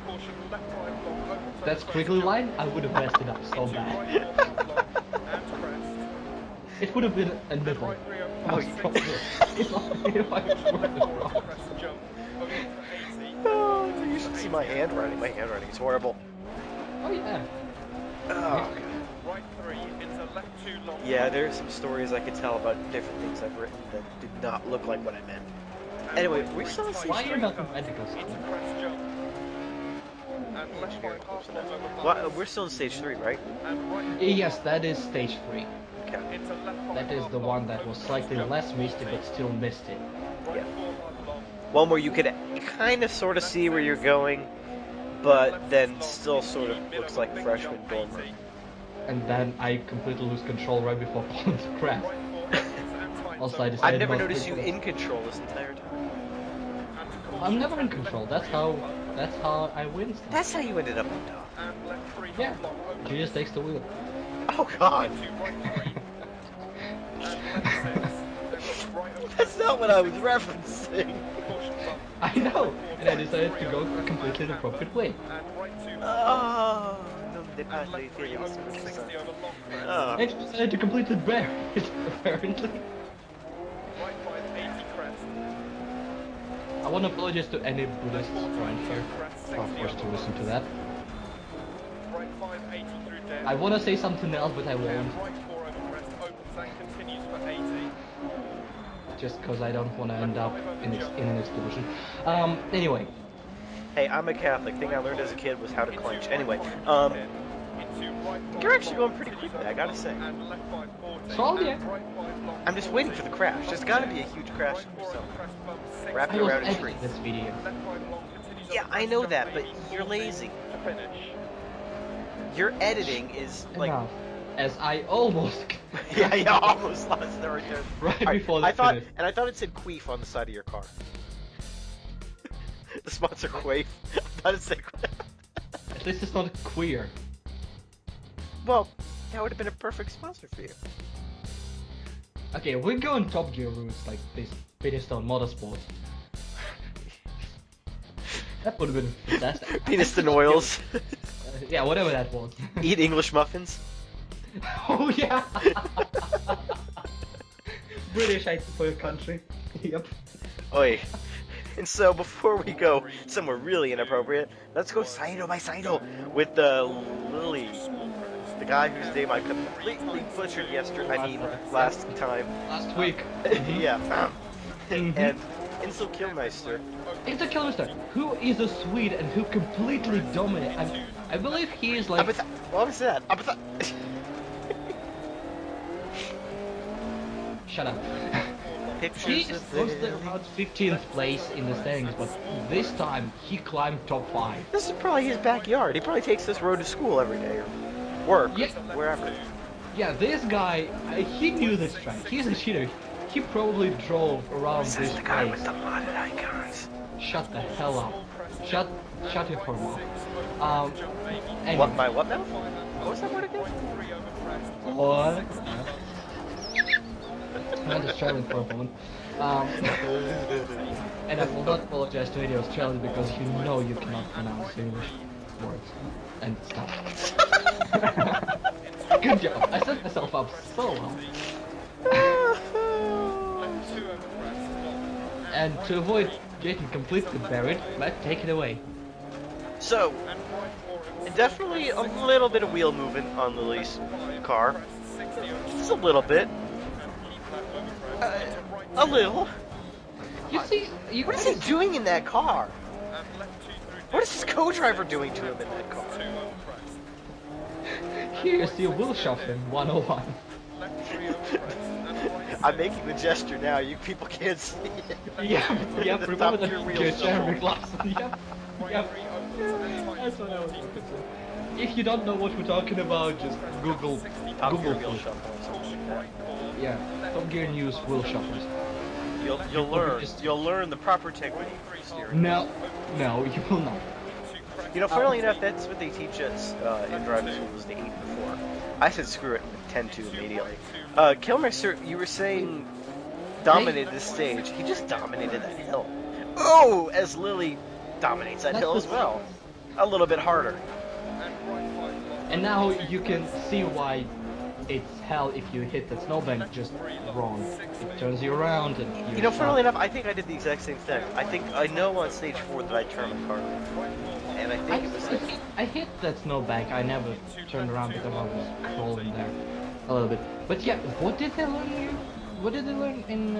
Caution left 5 long open. That squiggly line, I would have messed it up so bad. Right 4 long and crest. It would have been a Then nipple. right 3 over Oh, Most you- probably. if I was Right working 4 over wrong. crest jump. Over for 80. Oh, you should see my handwriting. My handwriting is horrible. Oh yeah. Oh, Right 3 into left 2 long. yeah, there's some stories I could tell about different things I've written that did not look like what I meant. And Anyway, right we're three still in tight Why stage are you three. not in medical Into school? crest jump. And left 5 half long over Well, bumps. we're still in stage 3, right? And right Yes, that is stage 3. Okay. into left 5 That is half the long, one that over was crest slightly jump, less misty 40. but still misty. Right Yeah. 4 half long. One where you could kind of sort of see where you're going, but then still sort of looks like freshman dormer. And then I completely lose control right before falling to crap. Right 4 bumps and tight Also, I zone. decided I've never not to noticed you go- in control this entire time. And to caution I'm never in 10 control. left 3 That's how I win stuff. That's how you ended up on top. and left 3 Yeah. half long over She just takes the wheel. Oh god, into right 3 and left 6 then right over that's not what I was referencing. caution bump I know, and I decided to go completely the appropriate way. and right 2 Oh, no, de and padre left 3 Felix, over which is, 60 over long crest. oh. I just decided to completely bear it, apparently. Right 5 80 crest. I want to apologize to any Buddhists around here who are forced to listen to that. Right 5 80 through dead. I want to say something else, but I And won't, right 4 over crest opens and continues for 80. just because I don't want to end up in an explosion. Anyway, Hey, I'm a Catholic. Thing I learned as a kid was how to Into clench. right Anyway, 5 10, into right 5 you're actually long, going pretty continues quickly, I over gotta say. and left 5 40, So, and yeah. right 5 long, I'm just waiting for the crash. There's got to be a huge crash right 4 somewhere. over crest bump 60. Wrap I it was around a tree. editing this video. Left 5 long continues Yeah, over I crest know jump, that, but maybe you're 40 lazy. to finish. Your editing is like, Enough, as I almost yeah, almost lost it right there. right Alright, before I the thought, finish. and I thought it said queef on the side of your car. The sponsor queef. I thought it said. At least it's not queer. Well, that would have been a perfect sponsor for you. Okay, we're going Top Gear routes like this Pitstone Motorsport. That would have been fantastic. Penis and oils. Yeah, whatever that was. Eat English muffins. Oh yeah. British item for your country. Yep. Oi. And so before we go somewhere really inappropriate, let's go Saito by Saito with Lily. The guy whose name I completely butchered last time. Last week. Yeah. And Insel Killmeister. It's a Killmeister who is a Swede and who completely dominates. I believe he is like. What was that? Shut up. He Pictures was of the... around 15th place in the standings, but this time he climbed top 5. This is probably his backyard. He probably takes this road to school every day or work, Yeah. wherever. Yeah, this guy, he knew this track. He's a cheater. He probably drove around This this is the guy place. with the modded icons. Shut the hell up. Shut your whore mouth. Anyway. What, my what now? What was that word again? What? I'm just traveling for a moment. And I will not apologize to any Australians because you know you cannot pronounce English words and stuff. Good job. I set myself up so well. And to avoid getting completely buried, let's take it away. So, definitely a little bit of wheel movement on Lily's car. Just a little bit. A little. You see, What is he doing in that car? What is his co-driver doing to him in that car? Here's the wheel shuffling 101. I'm making the gesture now. You people can't see it. Yep, The remember top the of your wheel Georgin shuffle. Larson, yep. That's what I was going to say. If you don't know what we're talking about, just Google Top of your Google wheel it. shuffle or something like that. Yeah, Top Gear News wheel shufflers. You'll learn the proper technique for steering. No, you will not. You know, funnily enough, that's what they teach us in driving school is the 8 before. I said screw it and 10-2 immediately. Kilmeister, you were saying dominated this stage. He just dominated that hill. Oh, as Lily dominates that hill as well. A little bit harder. And now you can see why it's hell if you hit the snowbank just wrong. It turns you around and You know, funnily enough, I think I did the exact same thing. I know on stage 4 that I turned my car around. And I think it was like... I hit that snowbank. I never turned around because I was crawling there a little bit. But yeah, what did they learn here? What did they learn in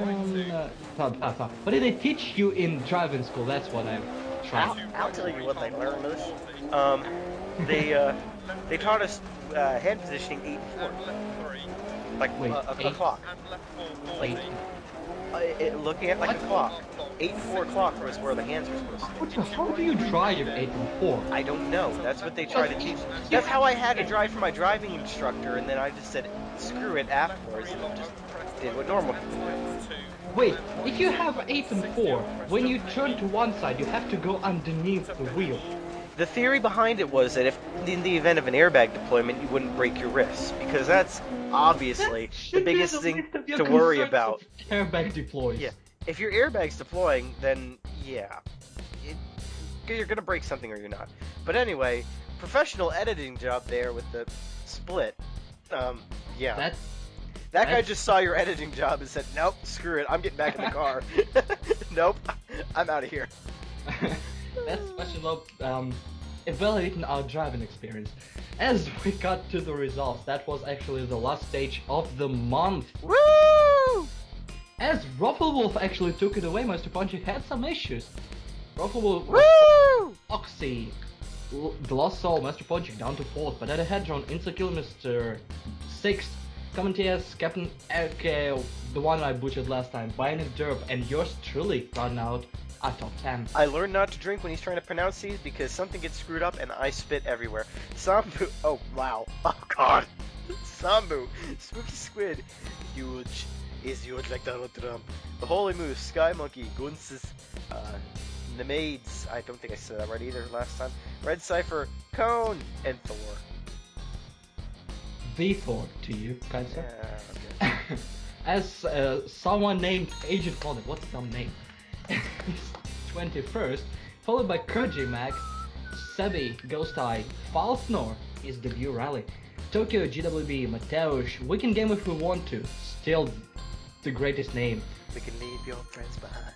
what did they teach you in driving school? That's what I'm trying. I'll tell you what they learned us. They taught us hand positioning 8-4. Like Wait, a 8? clock. Wait, Looking at like a clock. 8-4 clock was where the hands were supposed to be. how do you drive 8 and 4? I don't know. That's what they try to teach. That's how I had to drive for my driving instructor, and then I just said, screw it afterwards, and just did what normal. Wait, if you have 8 and 4, when you turn to one side, you have to go underneath the wheel. The theory behind it was that if, in the event of an airbag deployment, you wouldn't break your wrists, because that's obviously the biggest thing to worry about. Airbag deploys. Yeah, if your airbag's deploying, then yeah, you're gonna break something or you're not. But anyway, professional editing job there with the split. Yeah. That guy just saw your editing job and said, nope, screw it, I'm getting back in the car. Nope, I'm out of here. That's special evaluating our driving experience. As we got to the results, that was actually the last stage of the month. Woo! As ROFLWolf actually took it away, Mr. Punchy had some issues. ROFLWolf Woo! Oxy, the Lost Soul, Mr. Punchy down to 4th, but at a head-drawn, Insecure Mr. 6th, Commentiers, Captain AK, the one I butchered last time, Bionic Derp, and yours truly got out at top 10. I learned not to drink when he's trying to pronounce these because something gets screwed up and I spit everywhere. Sambu, oh wow, oh god. Sambu, Spooky Squid, huge, is huge like Donald Trump. The Holy Moose, Sky Monkey, qunciz, Nemaides, I don't think I said that right either last time. Red Cipher, Cone, and Thor. The Thor to you, kind sir. Yeah, okay. As someone named Agent Holland, what's some name? 21st, followed by Kurji Mac, Sebi, Ghost Eye, Falsnor is debut rally, Tokyo GWB, Mateusz, we can game if we want to, still the greatest name, We can leave your friends behind.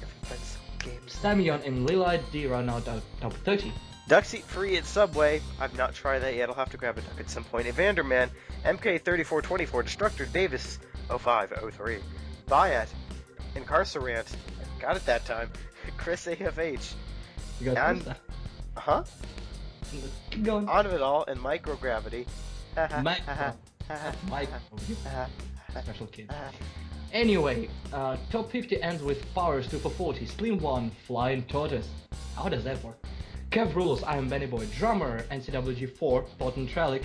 If friends games. Psamion and Lilite D run out of top 30. Duck seat free at Subway. I've not tried that yet. I'll have to grab a duck at some point. Evanderman, MK3424, Destructor Davis, 0503. Bayat, Incarcerant, got it that time. Chris AFH, You got and Krista. huh? Keep going. On of it all and microgravity. Mike, special kid. Anyway, top 50 ends with Powers 2 for 40, Slim 1, Flying Tortoise. How does that work? Kev Rules, I am Benny Boy, Drummer, NCWG4, Potent Relic,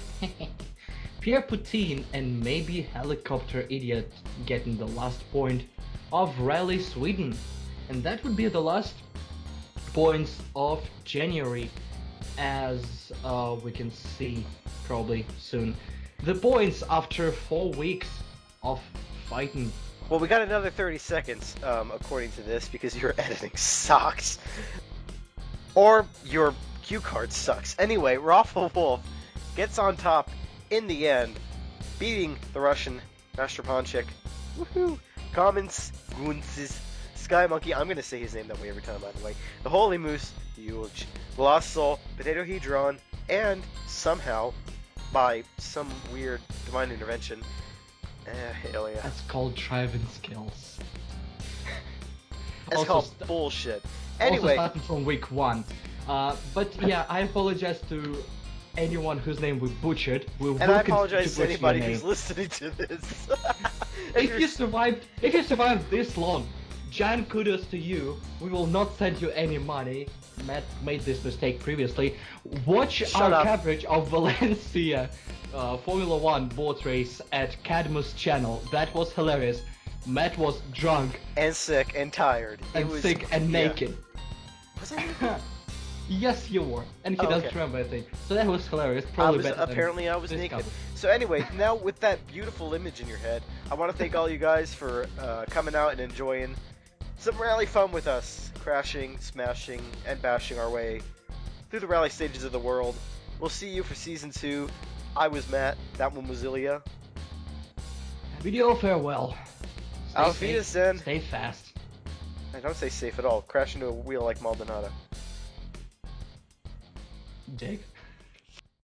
Pierre Poutine, and maybe Helicopter Idiot getting the last point of Rally Sweden. And that would be the last points of January, as we can see probably soon. The points after 4 weeks of fighting. Well, we got another 30 seconds, according to this, because your editing sucks. Or your cue card sucks. Anyway, ROFLWolf gets on top in the end, beating the Russian Master Ponchik. Woohoo! Commons, qunciz, Sky Monkey, I'm gonna say his name that way every time, by the way. The Holy Moose, huge. Lost Soul, Potato Hedron, and somehow, by some weird divine intervention, hell yeah. That's called driving skills. That's Also called st- bullshit. Also Anyway, starting from week 1. But yeah, I apologize to anyone whose name we butchered. We will and I continue apologize to butcher your anybody name. who's listening to this. If you survived this long, giant kudos to you. We will not send you any money. Matt made this mistake previously. Watch Shut our up. coverage of Valencia Formula 1 boat race at Cadmus channel. That was hilarious. Matt was drunk and sick and tired. and sick and yeah. naked. Was I naked? Yes, you were, and he Oh, doesn't okay. remember a thing. So that was hilarious. Probably better than Apparently I was this naked. cover. So anyway, now with that beautiful image in your head, I want to thank all you guys for coming out and enjoying some rally fun with us, crashing, smashing, and bashing our way through the rally stages of the world. We'll see you for season 2. I was Matt. That one was Ilya. Video farewell. Stay Auf safe, Wiedersehen. Stay fast. I don't say safe at all. Crash into a wheel like Maldonado. Jake.